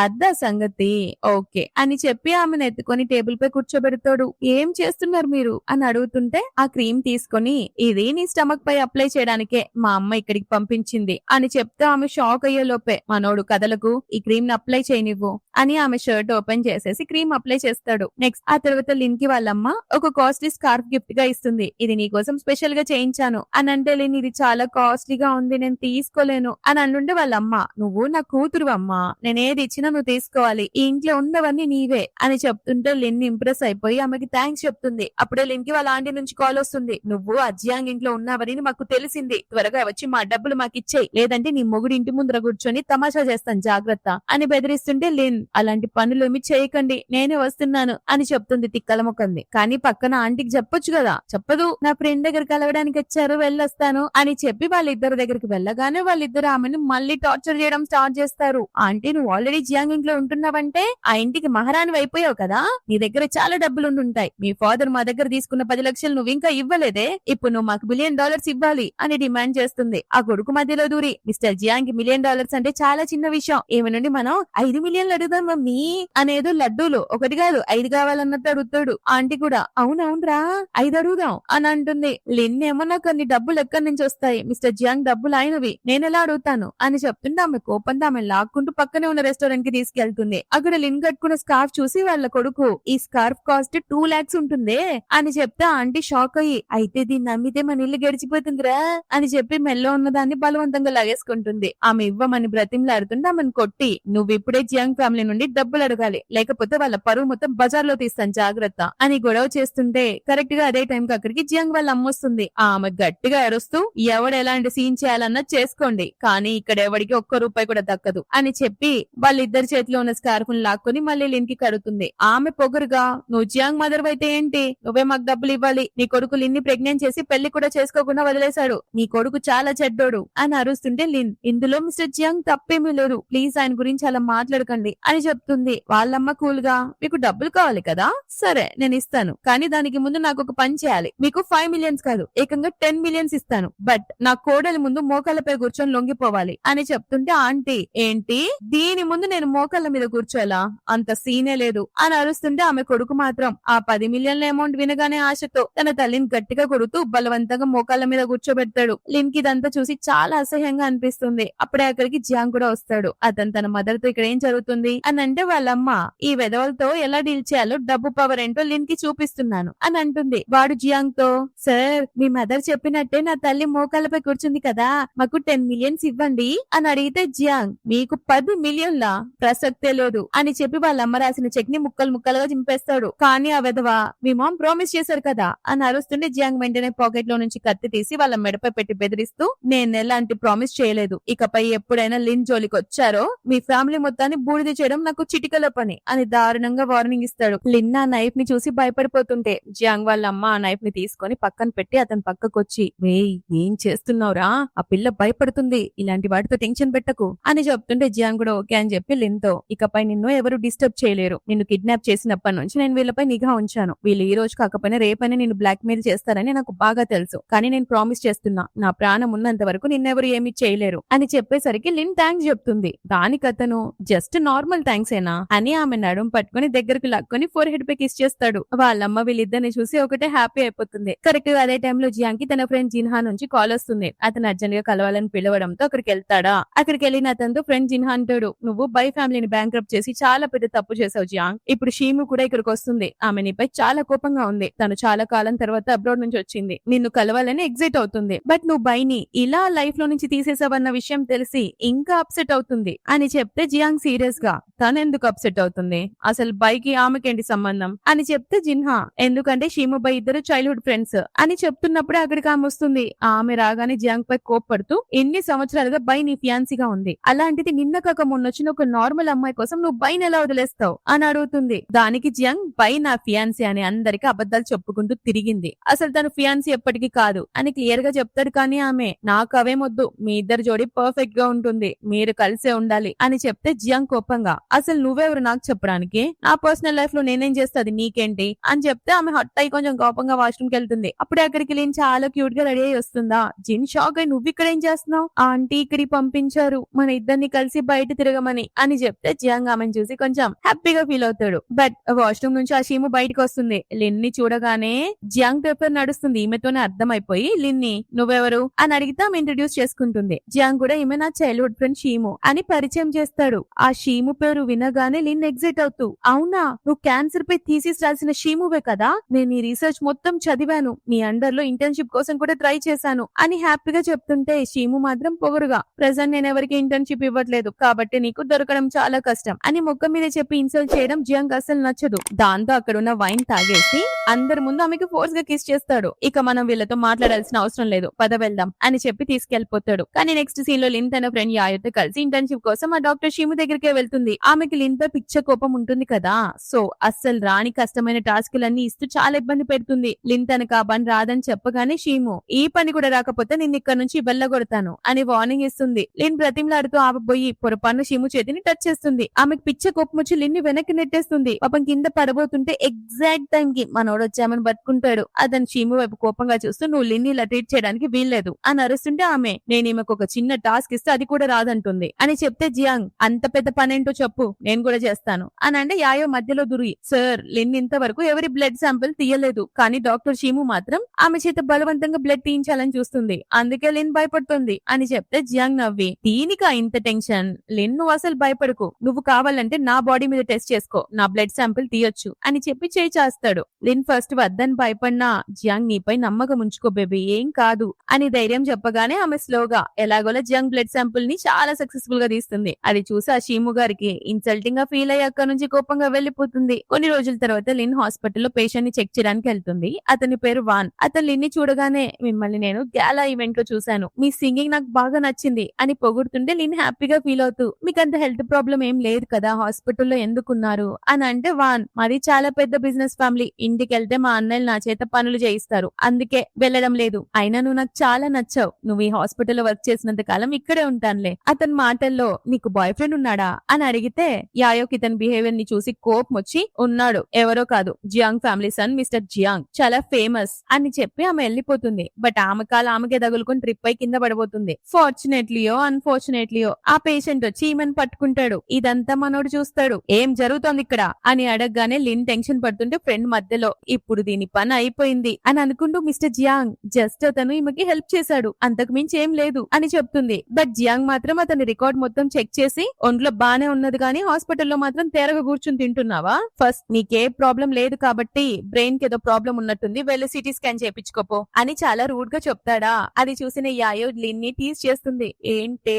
Speaker 1: అద్దా సంగతి, ఓకే అని చెప్పి ఆమెను ఎత్తుకొని టేబుల్ పై కూర్చోబెడతాడు. ఏం చేస్తున్నారు మీరు అని అడుగుతుంటే, ఆ క్రీమ్ తీసుకొని, ఇది నీ స్టమక్ పై అప్లై చేయడానికే మా అమ్మ ఇక్కడికి పంపించింది అని చెప్తే ఆమె షాక్ అయ్యే లోపే, మనోడు కదలకు, ఈ క్రీమ్ ని అప్లై చేయనివ్వు అని ఆమె షర్ట్ ఓపెన్ చేసేసి క్రీమ్ అప్లై చేస్తాడు. నెక్స్ట్ ఆ తర్వాత లిన్ కి వాళ్ళమ్మ ఒక కాస్ట్లీ స్కార్ఫ్ గిఫ్ట్ గా ఇస్తుంది. ఇది నీ కోసం స్పెషల్ గా చేయించాను అని అంటే, లిన్ ఇది చాలా కాస్ట్లీగా ఉంది, నేను తీసుకోలేను అని అంటుంటే వాళ్ళమ్మ, నువ్వు నా కూతురు అమ్మా, నేనేది ఇచ్చినా నువ్వు తీసుకోవాలి, ఈ ఇంట్లో ఉన్నవన్నీ నీవే అని చెప్తుంటే లిన్ ఇంప్రెస్ అయిపోయి ఆమెకి థ్యాంక్స్ చెప్తుంది. అప్పుడే లిన్ కి వాళ్ళ ఆంటీ నుంచి కాల్ వస్తుంది. నువ్వు అజియాంగ్ ఇంట్లో ఉన్నావని మాకు తెలిసింది, త్వరగా వచ్చి మా డబ్బులు మాకు ఇచ్చేయి, లేదంటే నీ మొగుడు ఇంటి ముందర కూర్చొని తమాషా చేస్తాను జాగ్రత్త అని బెదిరిస్తుంటే లిన్, అలాంటి పనులు ఏమి చేయకండి, నేనే వస్తున్నాను అని చెప్తుంది తిక్కల ముఖంది. కానీ పక్కన ఆంటీకి చెప్పొచ్చు కదా, చెప్పదు, నా ఫ్రెండ్ దగ్గర కలవడానికి వచ్చారు వెళ్ళొస్తాను అని చెప్పి వాళ్ళిద్దరి దగ్గరికి వెళ్ళగానే వాళ్ళిద్దరు ఆమెను మళ్ళీ టార్చర్ చేయడం స్టార్ట్ చేస్తారు. ఆంటీ నువ్వు ఆల్రెడీ జియాంగ్ ఇంట్లో ఉంటున్నావంటే ఆ ఇంటికి మహారాణి అయిపోయావు కదా, నీ దగ్గర చాలా డబ్బులు ఉంటుంటాయి, మీ ఫాదర్ మా దగ్గర తీసుకున్న 10 లక్షలు నువ్వు ఇంకా ఇవ్వలేదే, ఇప్పుడు నువ్వు మాకు $1 బిలియన్ ఇవ్వాలి అని డిమాండ్ చేస్తుంది. ఆ కొడుకు మధ్యలో దూరి, మిస్టర్ జియాంగ్ $1 మిలియన్ అంటే చాలా చిన్న విషయం, ఏమి నుండి మనం 5 మిలియన్లు అడుగుదాం మమ్మీ అనేదో లడ్డూలు 1 కాదు 5 కావాలన్నట్టు అడుగుతాడు. ఆంటీ కూడా అవునవునరా 5 అడుగుదాం అని అంటుంది. లిన్ ఏమో నాకు అన్ని డబ్బులు ఎక్కడి నుంచి వస్తాయి, మిస్టర్ జియాంగ్ డబ్బులు అయినవి, నేను ఎలా అడుగుతాను అని చెప్తుంటే ఆమె కోపంతో ఆమె లాక్కుంటూ పక్కనే ఉన్న రెస్టారెంట్ కి తీసుకెళ్తుంది. అక్కడ లిన్ కట్టుకున్న స్కార్ఫ్ చూసి వాళ్ళ కొడుకు, ఈ స్కార్ఫ్ కాస్ట్ 2 lakhs ఉంటుందే అని చెప్తే ఆంటీ షాక్ అయ్యి, అయితే దీన్ని నమ్మితే మన ఇల్లు గడిచిపోతుందిరా అని చెప్పి మెల్లో ఉన్నదాన్ని బలవంతంగా లాగేసుకుంటుంది. ఆమె ఇవ్వమని బ్రతిమలాడుతుంటే ఆమెను కొట్టి, నువ్వు ఇప్పుడే జియాంగ్ ఫ్యామిలీ నుండి డబ్బులు అడగాలి, లేకపోతే వాళ్ళ పరువు మొత్తం బజార్ లో తీస్తాను జాగ్రత్త అని గొడవ చేస్తుంటే కరెక్ట్ గా అదే టైం కి అక్కడికి జియాంగ్ వాళ్ళ అమ్మొస్తుంది. ఆమె గట్టిగా అరుస్తూ, ఎవడు ఎలాంటి సీన్ చేయాలన్నా చేసుకోండి, కానీ ఇక్కడ ఎవడికి ₹1 కూడా దక్కదు అని చెప్పి వాళ్ళిద్దరి చేతిలో ఉన్న స్కార్ఫ్ ను లాక్కొని మళ్ళీ లిన్ కి కడుతుంది. ఆమె పొగరుగా, నువ్వు జియాంగ్ మదర్ అయితే ఏంటి, నువ్వే మాకు డబ్బులు ఇవ్వాలి, నీ కొడుకు లిన్ ని ప్రెగ్నెంట్ చేసి పెళ్లి కూడా చేసుకోకుండా వదిలేశాడు, నీ కొడుకు చాలా చెడ్డోడు అని అరుస్తుంటే లిన్, ఇందులో మిస్టర్ జియాంగ్ తప్పేమీ లేదు, ప్లీజ్ ఆయన గురించి అలా మాట్లాడకండి అని చెప్తుంది. వాళ్ళమ్మ కూల్ గా, మీకు డబ్బులు కావాలి కదా, సరే నేను ఇస్తాను, కానీ దానికి ముందు నాకు ఒక పని చేయాలి, మీకు 5 మిలియన్స్ కాదు ఏకంగా 10 మిలియన్స్ ఇస్తాను, బట్ నా కోడలి ముందు మోకాళ్ళపై కూర్చొని లొంగిపోవాలి అని చెప్తుంటే ఆంటీ, ఏంటి దీని ముందు నేను మోకాళ్ళ మీద కూర్చోలా, అంత సీనే లేదు అని అరుస్తుంటే ఆమె కొడుకు మాత్రం ఆ 10 మిలియన్ల అమౌంట్ వినగానే ఆశతో తన తల్లిని గట్టిగా కొడుతూ బలవంతంగా మోకాళ్ళ మీద కూర్చోబెడతాడు. లిన్ కి ఇదంతా చూసి చాలా అసహ్యంగా అనిపిస్తుంది. అప్పుడే అక్కడికి జియాంగ్ కూడా వస్తాడు. అతను తన మదర్ తో ఇక్కడ ఏం జరుగుతుంది అని అంటే, వాళ్ళమ్మ ఈ వెధవలతో ఎలా డీల్ చేయాలో డబ్బు పవర్ ఏంటో లిన్ కి చూపిస్తున్నాను అని అంటుంది. వాడు జియాంగ్ తో, సార్ మీ మదర్ చెప్పినట్టే నా తల్లి మోకాళ్ళపై కూర్చుంది కదా, మాకు 10 మిలియన్స్ ఇవ్వండి అని అడిగితే జియాంగ్, మీకు 10 మిలియన్లా, ప్రసక్తే లేదు అని చెప్పి వాళ్ళమ్మ రాసిన చెక్ ని ముక్కలు ముక్కలుగా చింపేస్తాడు. కానీ ఆ వెధవ, మీ మామ్ ప్రామిస్ చేశారు కదా అని అరుస్తుంటే జియాంగ్ వెంటనే పాకెట్ లో నుంచి కత్తి తీసి వాళ్ళ మెడపై పెట్టి బెదిరిస్తూ, నేను ఎలాంటి ప్రామిస్ చేయలేదు, ఇకపై ఎప్పుడైనా లిన్ జోలికి వచ్చారో మీ ఫ్యామిలీ మొత్తాన్ని బూడిద చేయడం నాకు చిటికల పని అని దారుణంగా వార్నింగ్ ఇస్తాడు. లిన్ ఆ నైఫ్ ని చూసి భయపడిపోతుంటే జియాంగ్ వాళ్ళ అమ్మ ఆ నైఫ్ ని తీసుకొని పక్కన పెట్టి అతని పక్కకొచ్చి, వేయ్ ఏం చేస్తున్నావురా, ఆ పిల్ల భయపడుతుంది, ఇలాంటి వాటితో టెన్షన్ పెట్టకు అని చెప్తుంటే జియాంగ్ కూడా ఓకే అని చెప్పి లిన్ తో, ఇకపై నిన్ను ఎవరు డిస్టర్బ్ చేయలేరు, నిన్ను కిడ్నాప్ చేసినప్పటి నుంచి నేను వీళ్ళపై నిఘా ఉంచాను, వీళ్ళు ఈ రోజు కాకపోయినా రేపైనా నిన్ను బ్లాక్ మెయిల్ చేస్తారని నాకు బాగా తెలుసు, కానీ నేను ప్రామిస్ చేస్తున్నా, నా ప్రాణం ఉన్నంత వరకు నిన్నెవరు ఏమీ చేయలేరు అని చెప్పేసరికి లిన్ థ్యాంక్స్ చెప్తుంది. దానికి అతను, జస్ట్ నార్మల్ థ్యాంక్స్ ఏనా అని ఆమె నడుం పట్టుకుని దగ్గరకు లాక్కొని ఫోర్ హెడ్ పై కిస్ చేస్తాడు. వాళ్ళమ్మ వీళ్ళిద్దరిని చూసి ఒకటే హ్యాపీ అయిపోతుంది. కరెక్ట్ గా అదే టైంలో జియాంగ్ కి తన ఫ్రెండ్ జిన్హా నుంచి కాల్ వస్తుంది. అతను అర్జెంట్ గా కలవాలని పిలవడంతో అక్కడికి వెళ్తాడా. అక్కడికి వెళ్ళిన అతనితో ఫ్రెండ్ జిన్హా అంటాడు, నువ్వు బై ఫ్యామిలీని బ్యాంక్రప్ట్ చేసి చాలా పెద్ద తప్పు చేసావు జియాంగ్, ఇప్పుడు షీము కూడా ఇక్కడికి వస్తుంది, ఆమె నీపై చాలా కోపంగా ఉంది, తను చాలా కాలం తర్వాత అబ్రాడ్ నుంచి వచ్చింది, నిన్ను కలవాలని ఎగ్జైట్ అవుతుంది, బట్ నువ్వు బైని ఇలా లైఫ్ లో నుంచి తీసేసావన్న విషయం తెలిసి ఇంకా అప్సెట్ అవుతుంది అని చెప్తే జియాంగ్ సీరియస్ గా, తను ఎందుకు అప్సెట్ అవుతుంది, అసలు బైకి ఆమెకేంటి సంబంధం అని చెప్తే జిన్హా, ఎందుకంటే షీము బై ఇద్దరు చైల్డ్హుడ్ ఫ్రెండ్స్ అని చెప్తున్నప్పుడే అక్కడికి ఆమె వస్తుంది. ఆమె రాగానే జియాంగ్ పై కోప్పడుతూ, ఎన్ని సంవత్సరాలుగా బై నీ ఫియాన్సీగా ఉంది, అలాంటిది నిన్న కాక మొన్నొచ్చిన ఒక నార్మల్ అమ్మాయి కోసం నువ్వు బైని ఎలా వదిలేస్తావు అని అడుగుతుంది. దానికి జియాంగ్, బై నా ఫియాన్సీ అని అందరికి అబద్ధాలు చెప్పుకుంటూ తిరిగింది, అసలు తన ఫియాన్సీ ఎప్పటికీ కాదు అని క్లియర్ గా చెప్తాడు. కానీ ఆమె, నాకు అవేమొద్దు, మీ ఇద్దరు జోడి పర్ఫెక్ట్ గా ఉంటుంది, మీరు కలిసే ఉండాలి అని చెప్తే జియాంగ్ కోపంగా, అసలు నువ్వెవరు నాకు చెప్పడానికి, నా పర్సనల్ లైఫ్ లో నేనేం చేస్తుంది నీకేంటి అని చెప్తే ఆమె హట్ అయి కొంచెం కోపంగా వాష్రూమ్ కి వెళ్తుంది. అప్పుడే అక్కడికి లిన్ చాలా క్యూట్ గా రెడీ అయి వస్తుందా. జిన్ షాక్ అయి, నువ్వు ఇక్కడ ఏం చేస్తున్నావు, ఆంటీ ఇక్కడికి పంపించారు మన ఇద్దరిని కలిసి బయట తిరగమని అని చెప్తే జియాంగ్ ఆమెను చూసి కొంచెం హ్యాపీగా ఫీల్ అవుతాడు. బట్ వాష్రూమ్ నుంచి ఆ షీము బయటకు వస్తుంది. లిన్ ని చూడగానే జియాంగ్ పేపర్ నడుస్తుంది, ఈమెతోనే అర్థమైపోయి లిన్ ని, నువ్వెవరు అని అడిగితే ఆమె ఇంట్రడ్యూస్ చేసుకుంటుంది. జియాంగ్ కూడా ఈమె నా చైల్డ్హుడ్ ఫ్రెండ్ షీము అని పరిచయం చేస్తాడు. ఆ షీము పేరు వినగానే లిన్ ఎగ్జైట్ అవుతూ, అవునా నువ్వు క్యాన్సర్ పై థీసిస్ రాసిన షీమువే కదా, నేను ఈ రీసెర్చ్ మొత్తం చదివాను, నీ అండర్ లో ఇంటర్న్షిప్ కోసం కూడా ట్రై చేశాను అని హ్యాపీగా చెప్తుంటే షీము మాత్రం పొగరుగా, ప్రెజెంట్ నేను ఎవరికి ఇంటర్న్షిప్ ఇవ్వట్లేదు కాబట్టి నీకు దొరకడం చాలా కష్టం అని మొక్క మీద చెప్పి ఇన్సల్ట్ చేయడం జియాంగ్ అసలు నచ్చదు. దాంతో అక్కడున్న వైన్ తాగేసి అందరి ముందు ఆమెకు ఫోర్స్ గా కిస్ చేస్తాడు. ఇక మనం వీళ్ళతో మాట్లాడాల్సిన అవసరం లేదు, పద వెళ్దాం అని చెప్పి తీసుకెళ్లిపోతాడు. కానీ నెక్స్ట్ సీన్ లో లిన్ తన ఫ్రెండ్ యాయోతో కలిసి ఇంటర్న్షిప్ కోసం ఆ డాక్టర్ షీము దగ్గరికే వెళ్తుంది. ఆమెకి లిన్ పై పిచ్చ కోపం ఉంటుంది కదా, సో అస్సలు రాని కష్టమైన టాస్కులన్నీ ఇస్తూ చాలా ఇబ్బంది పెడుతుంది. లిన్ తనకు ఆ పని రాదని చెప్పగానే షీము, ఈ పని కూడా రాకపోతే నిన్ను ఇక్కడ నుంచి వెళ్ళగొడతాను అని వార్నింగ్ ఇస్తుంది. లిన్ బ్రతిమలాడుతూ ఆపబోయి పొరపాటున షీము చేతిని టచ్ చేస్తుంది. ఆమెకు పిచ్చ కోపం వచ్చి లిన్ ని వెనక్కి నెట్టేస్తుంది. పాపం కింద పడబోతుంటే ఎగ్జాక్ట్ టైం కి మనోడు వచ్చామని పట్టుకుంటాడు. అతను షీము వైపు కోపంగా చూస్తూ, నువ్వు లిన్ ఇలా ట్రీట్ చేయడానికి వీల్లేదు అని అరుస్తుంటే ఆమె, నేను ఈమెకు ఒక చిన్న టాస్క్ ఇస్తే అది కూడా రాదంటుంది అని చెప్తే జియాంగ్, అంత పెద్ద పనేంటో చెప్పు నేను కూడా చేస్తాను అని అంటే యాయో మధ్యలో దురి, సార్ లిన్ ఇంతవరకు ఎవరి బ్లడ్ శాంపిల్ తీయలేదు, కానీ డాక్టర్ షీము మాత్రం ఆమె చేత బలవంతంగా బ్లడ్ తీయించాలని చూస్తుంది, అందుకే లిన్ భయపడుతుంది అని చెప్తే జియాంగ్ నవ్వి, దీనికా ఇంత టెన్షన్, లిన్ నువ్వు అసలు భయపడకు, నువ్వు కావాలంటే నా బాడీ మీద టెస్ట్ చేసుకో, నా బ్లడ్ శాంపిల్ తీయొచ్చు అని చెప్పి చేయి చేస్తాడు. లిన్ ఫస్ట్ వద్దని భయపడినా జియాంగ్ నీపై నమ్మకం ఉంచుకో బేబీ, ఏం కాదు అని ధైర్యం చెప్పగానే ఆమె స్లోగా ఎలాగోలా జియాంగ్ బ్లడ్ శాంపుల్ ని చాలా సక్సెస్ఫుల్ గా తీస్తుంది. అది చూసి ఆ షీము గారికి ఇన్సల్టింగ్ గా ఫీల్ అయ్యి అక్కడ నుంచి కోపంగా వెళ్లిపోతుంది. కొన్ని రోజుల తర్వాత లిన్ హాస్పిటల్లో పేషెంట్ ని చెక్ చేయడానికి వెళ్తుంది. అతని పేరు వాన్. అతను లిన్ ని చూడగానే, మిమ్మల్ని నేను గ్యాలా ఈవెంట్ లో చూశాను, మీ సింగింగ్ నాకు బాగా నచ్చింది అని పొగుడుతుంటే లిన్ హ్యాపీగా ఫీల్ అవుతూ, మీకు అంత హెల్త్ ప్రాబ్లం ఏం లేదు కదా, హాస్పిటల్లో ఎందుకున్నారు అని అంటే అంటే వాన్ మాది చాలా పెద్ద బిజినెస్ ఫ్యామిలీ, ఇంటికెళ్తే మా అన్నయ్యలు నా చేత పనులు చేయిస్తారు, అందుకే వెళ్ళడం లేదు. అయినా నువ్వు నాకు చాలా నచ్చావు, నువ్వు ఈ హాస్పిటల్లో వర్క్ చేసినంత కాలం ఇక్కడే ఉంటానులే. అతని మాటల్లో నీకు బాయ్ ఫ్రెండ్ ఉన్నాడా అని అడిగితే యాయోకి ఇతని బిహేవియర్ ని చూసి కోపం వచ్చి ఉన్నాడు, ఎవరో కాదు, Jiang family son mister Jiang, చాలా ఫేమస్ అని చెప్పి ఆమె వెళ్ళిపోతుంది. బట్ ఆమె కాలు ఆమెకే తగులుకొని ట్రిప్ అయి కింద పడిపోతుంది. ఫార్చునేట్లీయో అన్ఫార్చునేట్లీయో ఆ పేషెంట్ వచ్చి ఈమెను పట్టుకుంటాడు. ఇదంతా మనోడు చూస్తాడు. ఏం జరుగుతోంది ఇక్కడ అని అడగగానే లిన్ టెన్షన్ పడుతుంటే ఫ్రెండ్ మధ్యలో ఇప్పుడు దీని పని అయిపోయింది అని అనుకుంటూ మిస్టర్ జియాంగ్ జస్ట్ అతను ఈమెకి హెల్ప్ చేశాడు, అంతకు మించి ఏం లేదు అని చెప్తుంది. బట్ జియాంగ్ మాత్రం అతని రికార్డ్ మొత్తం చెక్ చేసి ఒంట్లో బానే ఉన్నది కానీ హాస్పిటల్లో మాత్రం తేరగా కూర్చుని తింటున్నావా, ఫస్ట్ నీకే ప్రాబ్లం లేదు కాబట్టి బ్రెయిన్ కి ఏదో ప్రాబ్లం ఉన్నట్టుంది, వెళ్ళి సిటీ స్కాన్ చేయించుకోపో అని చాలా రూడ్ గా చెప్తాడా. అది చూసిన యాయో లిన్ ని టీజ్ చేస్తుంది. ఏంటే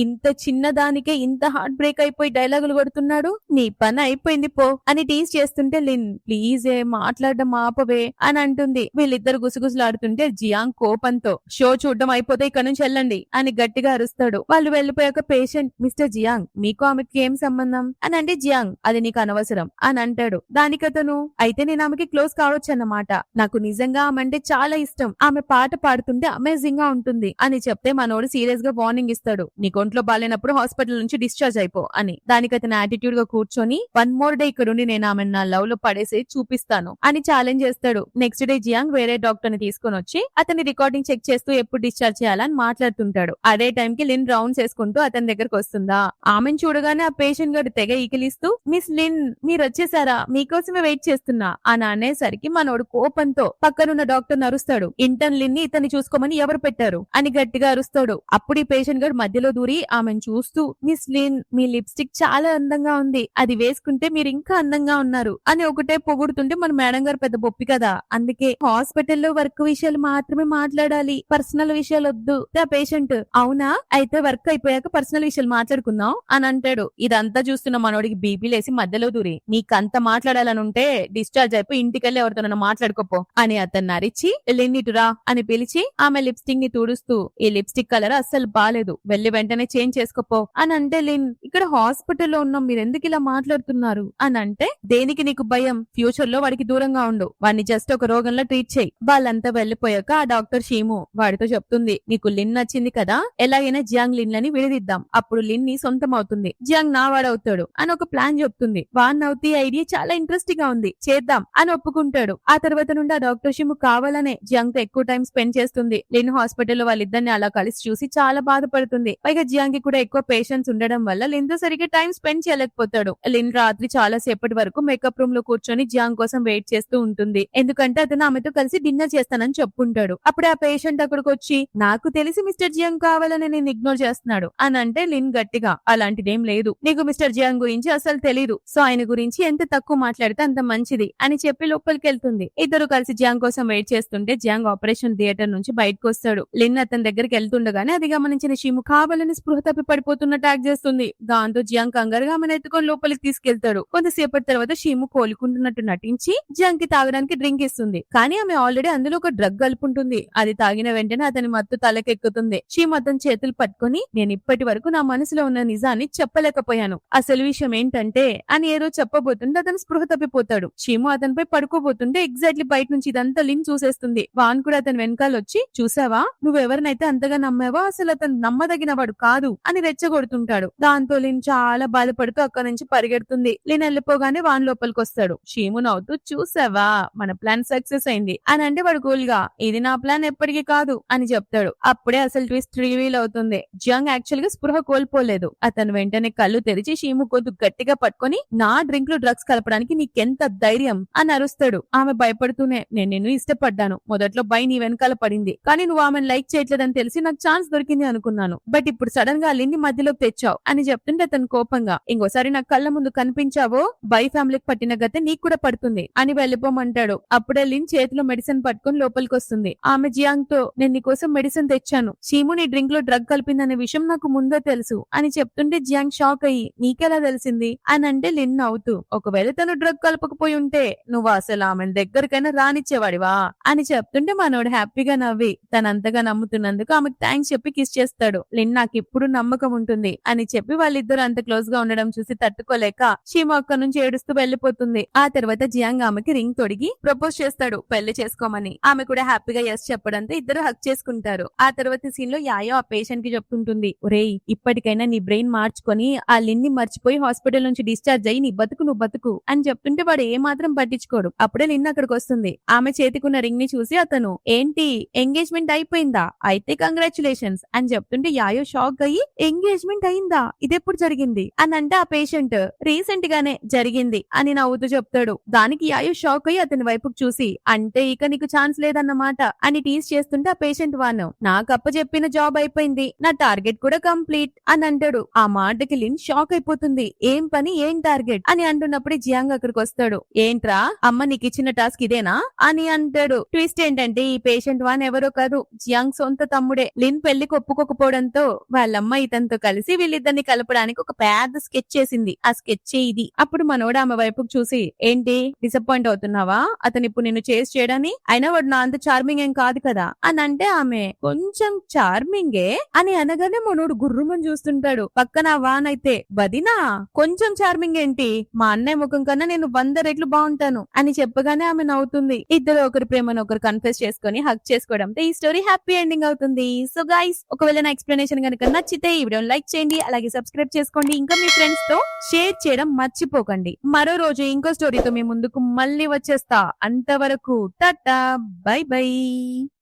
Speaker 1: ఇంత చిన్నదానికే ఇంత హార్ట్ బ్రేక్ అయిపోయి డైలాగులు కొడుతున్నాడు, నీ పని అయిపోయింది పో అని టీజ్ చేస్తుంటే లిన్ ప్లీజ్ మాట్లాడడం ఆపవే అని అంటుంది. వీళ్ళిద్దరు గుసగుసలాడుతుంటే జియాంగ్ కోపంతో షో చూడడం అయిపోతే ఇక్కడ నుంచి వెళ్ళండి అని గట్టిగా అరుస్తాడు. వాళ్ళు వెళ్లిపోయాక పేషెంట్ మిస్టర్ జియాంగ్ మీకు ఆమెకి ఏం సంబంధం అని అంటే జియాంగ్ అది నీకు అనవసరం అని అంటాడు. దానికతను అయితే నేను ఆమెకి క్లోజ్ కావచ్చు అన్నమాట, నాకు నిజంగా ఆమె అంటే చాలా ఇష్టం, ఆమె పాట పాడుతుంటే అమేజింగ్ గా ఉంటుంది అని చెప్తే మనోడు సీరియస్ గా వార్నింగ్ ఇస్తాడు, నీకు ఒంట్లో బాలేనప్పుడు హాస్పిటల్ నుంచి డిశ్చార్జ్ అయిపో అని. దానికి అతను యాటిట్యూడ్ గా కూర్చొని వన్ మోర్ డే ఇక్కడుండి నేను ఆమె నా లవ్ లో పడేసి చూపిస్తాను అని ఛాలెంజ్ చేస్తాడు. నెక్స్ట్ డే జియాంగ్ వేరే డాక్టర్ ని తీసుకొని వచ్చి అతని రికార్డింగ్ చెక్ చేస్తూ ఎప్పుడు డిశ్చార్జ్ చేయాలని మాట్లాడుతుంటాడు. అదే టైం కి లిన్ రౌండ్స్ వేసుకుంటూ అతని దగ్గరకు వస్తుందా. ఆమెను చూడగానే ఆ పేషెంట్ గారు తెగ ఈకిలిస్తూ మిస్ లిన్ మీరు వచ్చేసారా, మీకోసమే వెయిట్ చేస్తున్నా అని అనేసరికి మనోడు కోపంతో పక్కనున్న డాక్టర్ అరుస్తాడు, ఇంటర్న్ లిన్ ని ఇతన్ని చూసుకోమని ఎవరు పెట్టారు అని గట్టిగా అరుస్తాడు. అప్పుడు ఈ పేషెంట్ గారు మధ్యలో దూరి ఆమెను చూస్తూ మిస్ లిన్ మీ లిప్స్టిక్ చాలా అందంగా ఉంది, అది వేసుకుంటే మీరు ఇంకా అందంగా ఉన్నారు అని ఒకటే పొగుడుతుంటే మన మేడం గారు పెద్ద బొప్పి కదా, అందుకే హాస్పిటల్లో వర్క్ విషయాలు మాత్రమే మాట్లాడాలి, పర్సనల్ విషయాలు వద్దు. ఆ పేషెంట్ అవునా అయితే వర్క్ అయిపోయాక పర్సనల్ విషయాలు మాట్లాడుకుందాం అని అంటాడు. ఇదంతా చూస్తున్న మనోడికి బీపీ లేసి మధ్యలో దూరి నీకంత మాట్లాడాలని ఉంటే డిశ్చార్జ్ అయిపోయి ఇంటికెళ్ళి ఎవరితో మాట్లాడుకోపో అని అతన్ని అరిచి లిన్నిటురా అని పిలిచి ఆమె లిప్స్టిక్ ని తుడుస్తూ ఈ లిప్స్టిక్ కలర్ అస్సలు బాలేదు, వెళ్లి వెంటనే చేంజ్ చేసుకోపో అని అంటే లిన్ ఇక్కడ హాస్పిటల్లో ఉన్నాం మీరు ఎందుకు ఇలా మాట్లాడుతున్నారు అని అంటే దేనికి నీకు భయం, ఫ్యూచర్ లో వాడికి దూరంగా ఉండు, వాడిని జస్ట్ ఒక రోగంలో ట్రీట్ చేయి. వాళ్ళంతా వెళ్లిపోయాక ఆ డాక్టర్ షీము వాడితో చెప్తుంది నీకు లిన్ నచ్చింది కదా, ఎలాగైనా జియాంగ్ లిన్ లని విడదిద్దాం, అప్పుడు లిన్ ని సొంతం అవుతుంది, జియాంగ్ నా వాడవుతాడు అని ఒక ప్లాన్ చెప్తుంది. వాన్ అవుతే ఐడియా చాలా ఇంట్రెస్టింగ్ గా ఉంది, చేద్దాం అని ఒప్పుకుంటాడు. ఆ తర్వాత నుండి ఆ డాక్టర్ షీము కావాలనే జియాంగ్ తో ఎక్కువ టైం స్పెండ్ చేస్తుంది. లిన్ హాస్పిటల్లో వాళ్ళిద్దరిని అలా కలిసి చూసి చాలా బాధపడుతుంది. పైగా జియాంగ్ కి కూడా ఎక్కువ పేషెన్స్ ఉండడం వల్ల లిన్ తో సరిగ్గా టైం స్పెండ్ చేయలేకపోతాడు. లిన్ రాత్రి చాలా సేపటి వరకు మేకప్ రూమ్ లో కూర్చొని జియాంగ్ కోసం వెయిట్ చేస్తూ ఉంటుంది, ఎందుకంటే అతను ఆమెతో కలిసి డిన్నర్ చేస్తానని చెప్పుకుంటాడు. అప్పుడే ఆ పేషెంట్ అక్కడికి వచ్చి నాకు తెలిసి మిస్టర్ జియాంగ్ కావాలని నేను ఇగ్నోర్ చేస్తున్నాడు అని అంటే లిన్ గట్టిగా అలాంటిదేం లేదు, నీకు మిస్టర్ జియాంగ్ గురించి అసలు తెలీదు, సో ఆయన గురించి ఎంత తక్కువ మాట్లాడితే అంత మంచిది అని చెప్పి లోపలికి వెళ్తుంది. ఇద్దరు కలిసి జియాంగ్ కోసం వెయిట్ చేస్తుంటే జియాంగ్ ఆపరేషన్ థియేటర్ నుంచి బయటకు వస్తాడు. లిన్ అతని దగ్గరికి వెళ్తుండగానే అది గమనించిన షీము కావాలని స్పృహ తప్పి పడిపోతున్న ట్యాగ్ చేస్తుంది. దాంతో జియాంగ్ కంగారుగా ఆమెను ఎత్తుకొని లోపలికి తీసుకెళ్తాడు. కొంతసేపటి తర్వాత షీము కోలుకుంటున్నట్టు నటించి జియాంగ్ కి తాగడానికి డ్రింక్ ఇస్తుంది, కానీ ఆమె ఆల్రెడీ అందులో ఒక డ్రగ్ కలుపుంటుంది. అది తాగిన వెంటనే అతని మత్తు తలకెక్కుతుంది. షీము అతని చేతులు పట్టుకొని నేను ఇప్పటి వరకు నా మనసులో ఉన్న నిజాన్ని చెప్పలేకపోయాను, అసలు విషయం ఏంటంటే అని ఏదో చెప్పబోతుంటే అతను స్పృహ తప్పిపోతాడు. షీము అతనిపై పడుకోబోతుంటే ఎగ్జాక్ట్లీ బయట నుంచి ఇదంతా లిన్ చూసేస్తుంది. వాన్ కూడా అతని వెనకాల వచ్చి చూసావా నువ్వెవరినైతే అంతగా నమ్మావో అసలు అతను నమ్మదగిన వాడు కాదు అని రెచ్చగొడుతుంటాడు. దాంతో లిన్ చాలా బాధపడుతూ అక్కడి నుంచి పరిగెడుతుంది. లిన్ వెళ్ళిపోగానే వాన్ లోపలికి వస్తాడు. షీము నవ్వుతూ చూసావా మన ప్లాన్ సక్సెస్ అయింది అని అంటే వాడు కూల్ గా ఇది నా ప్లాన్ ఎప్పటికీ కాదు అని చెప్తాడు. అప్పుడే అసలు ట్విస్ట్ రివీల్ అవుతుంది. జియాంగ్ యాక్చువల్ గా స్పృహ కోల్పోలేదు. అతను వెంటనే కళ్ళు తెరిచి షీము కొద్ది గట్టిగా పట్టుకొని నా డ్రింక్ లో డ్రగ్స్ కలపడానికి నీకెంత ధైర్యం అని అరుస్తాడు. ఆమె భయపడుతూనే నేను నిన్ను ఇష్టపడ్డాను, మొదట్లో బై నీ వెనకాల పడింది, కానీ నువ్వు ఆమెను లైక్ చేయట్లేదని తెలిసి నాకు ఛాన్స్ దొరికింది అనుకున్నాను, బట్ ఇప్పుడు సడన్ గా లిన్ని మధ్యలోకి తెచ్చావు అని చెప్తుంటే అతను కోపంగా ఇంకోసారి నా కళ్ళ ముందు కనిపించావో బై ఫ్యామిలీకి పట్టిన గత నీకు కూడా పడుతుంది అని వెళ్ళిపోమంటాడు. అప్పుడే లిన్ చేతిలో మెడిసిన్ పట్టుకుని లోపలికి వస్తుంది. ఆమె జియాంగ్ తో నేను నీకోసం మెడిసిన్ తెచ్చాను, షీము నీ డ్రింక్ లో డ్రగ్ కలిపిందనే విషయం నాకు ముందే తెలుసు అని చెప్తుంటే జియాంగ్ షాక్ అయ్యి నీకెలా తెలిసింది అని అంటే లిన్ అవుతూ ఒకవేళ తను డ్రగ్ కలపకపోయి ఉంటే నువ్వు అసలు ఆమె దగ్గరికైనా రానిచ్చేవాడివా అని చెప్తుంటే మనోడు హ్యాపీగా నవ్వి తనంతగా నమ్ముతున్నందుకు ఆమెకు థ్యాంక్స్ చెప్పి కిస్ చేస్తాడు. లిన్ నాకు ఇప్పుడు నమ్మకం ఉంటుంది అని చెప్పి వాళ్ళిద్దరు అంత క్లోజ్ గా ఉండడం చూసి తట్టుకోలేక షీము అక్కడి నుంచి నుంచి ఏడుస్తూ వెళ్లిపోతుంది. ఆ తర్వాత జియాంగ్ ఆమెకి రింగ్ తొడిగి ప్రపోజ్ చేస్తాడు పెళ్లి చేసుకోమని. ఆమె కూడా హ్యాపీగా ఎస్ చెప్పడంతో ఇద్దరు హక్ చేసుకుంటారు. ఆ తర్వాత సీన్ లో యాయో ఆ పేషెంట్ కి చెప్తుంటుంది, ఒరేయ్ ఇప్పటికైనా నీ బ్రెయిన్ మార్చుకొని ఆ లిన్ ని మర్చిపోయి హాస్పిటల్ నుంచి డిశ్చార్జ్ అయ్యి నీ బతుకు నువ్వు బతుకు అని చెప్తుంటే వాడు ఏ మాత్రం పట్టించుకోడు. అప్పుడే లిన్ అక్కడికి వస్తుంది. ఆమె చేతికున్న రింగ్ ని చూసి అతను, ఏంటి ఎంగేజ్మెంట్ అయిపోయిందా, అయితే కంగ్రాచులేషన్స్ అని చెప్తుంటే యాయో షాక్ అయ్యి, ఎంగేజ్మెంట్ అయిందా, ఇదెప్పుడు జరిగింది అని అంటే ఆ పేషెంట్, రీసెంట్ గానే జరిగింది అని నవ్వుతూ చెప్తాడు. దానికి యాయో షాక్ అయ్యి అతని వైపుకు చూసి, అంటే ఇక నీకు ఛాన్స్ లేదన్నమాట అని టీస్ చేస్తుంటే ఆ పేషెంట్ వాను, నాకు అప్పచెప్పిన జాబ్ అయిపోయింది, నా టార్గెట్ కూడా కంప్లీట్ అని అంటాడు. ఆ మాటకి లిన్ షాక్ అయిపోతుంది. ఏం పని, ఏం టార్గెట్ అని అంటున్నప్పుడే జియాంగ్ అక్కడికి వస్తాడు. ఏంట్రా అమ్మ నీకు ఇచ్చిన టాస్క్ ఇదేనా అని అంటాడు. ట్విస్ట్ ఏంటంటే ఈ పేషెంట్ వాన్ ఎవరో కాదు, జియాంగ్ సొంత తమ్ముడే. లిన్ పెళ్లికి ఒప్పుకోకపోవడంతో వాళ్ళమ్మ ఇతనితో కలిసి వీళ్ళిద్దరిని కలపడానికి ఒక పెద్ద స్కెచ్ చేసింది. ఆ స్కెచ్ ఇది. అప్పుడు మనోడు ఆమె వైపుకు చూసి, ఏంటి డిసప్పాయింట్ అవుతున్నావా, అతను ఇప్పుడు నిన్ను చేసి చేయడాని, అయినా వాడు నా అంత చార్మింగ్ ఏం కాదు కదా అని అంటే ఆమె, కొంచెం చార్మింగే అని అనగానే మనోడు గుర్రుమని చూస్తుంటాడు. పక్కన వాన్ అయితే, వదినా కొంచెం చార్మింగ్ ఏంటి, మా అన్నయ్య ముఖం కన్నా నేను 100 రెట్లు బాగుంటాను అని చెప్పగానే ఆమె నవ్వుతుంది. ఇద్దరు ఒకరి ప్రేమను ఒకరు కన్ఫెస్ చేసుకుని హక్ చేసుకోవడంతో ఈ స్టోరీ హ్యాపీ ఎండింగ్ అవుతుంది. సో గైస్, ఒకవేళ నా ఎక్స్ప్లెనేషన్ కనుక నచ్చితే ఈ వీడియోని లైక్ చేయండి, అలాగే సబ్స్క్రైబ్ చేసుకోండి, ఇంకా మీ ఫ్రెండ్స్ తో షేర్ చేయడం మర్చిపోకండి. మరో రోజు ఇంకో స్టోరీతో మీ ముందుకు మళ్ళీ వచ్చేస్తా. అంతవరకు టాటా, బై బై.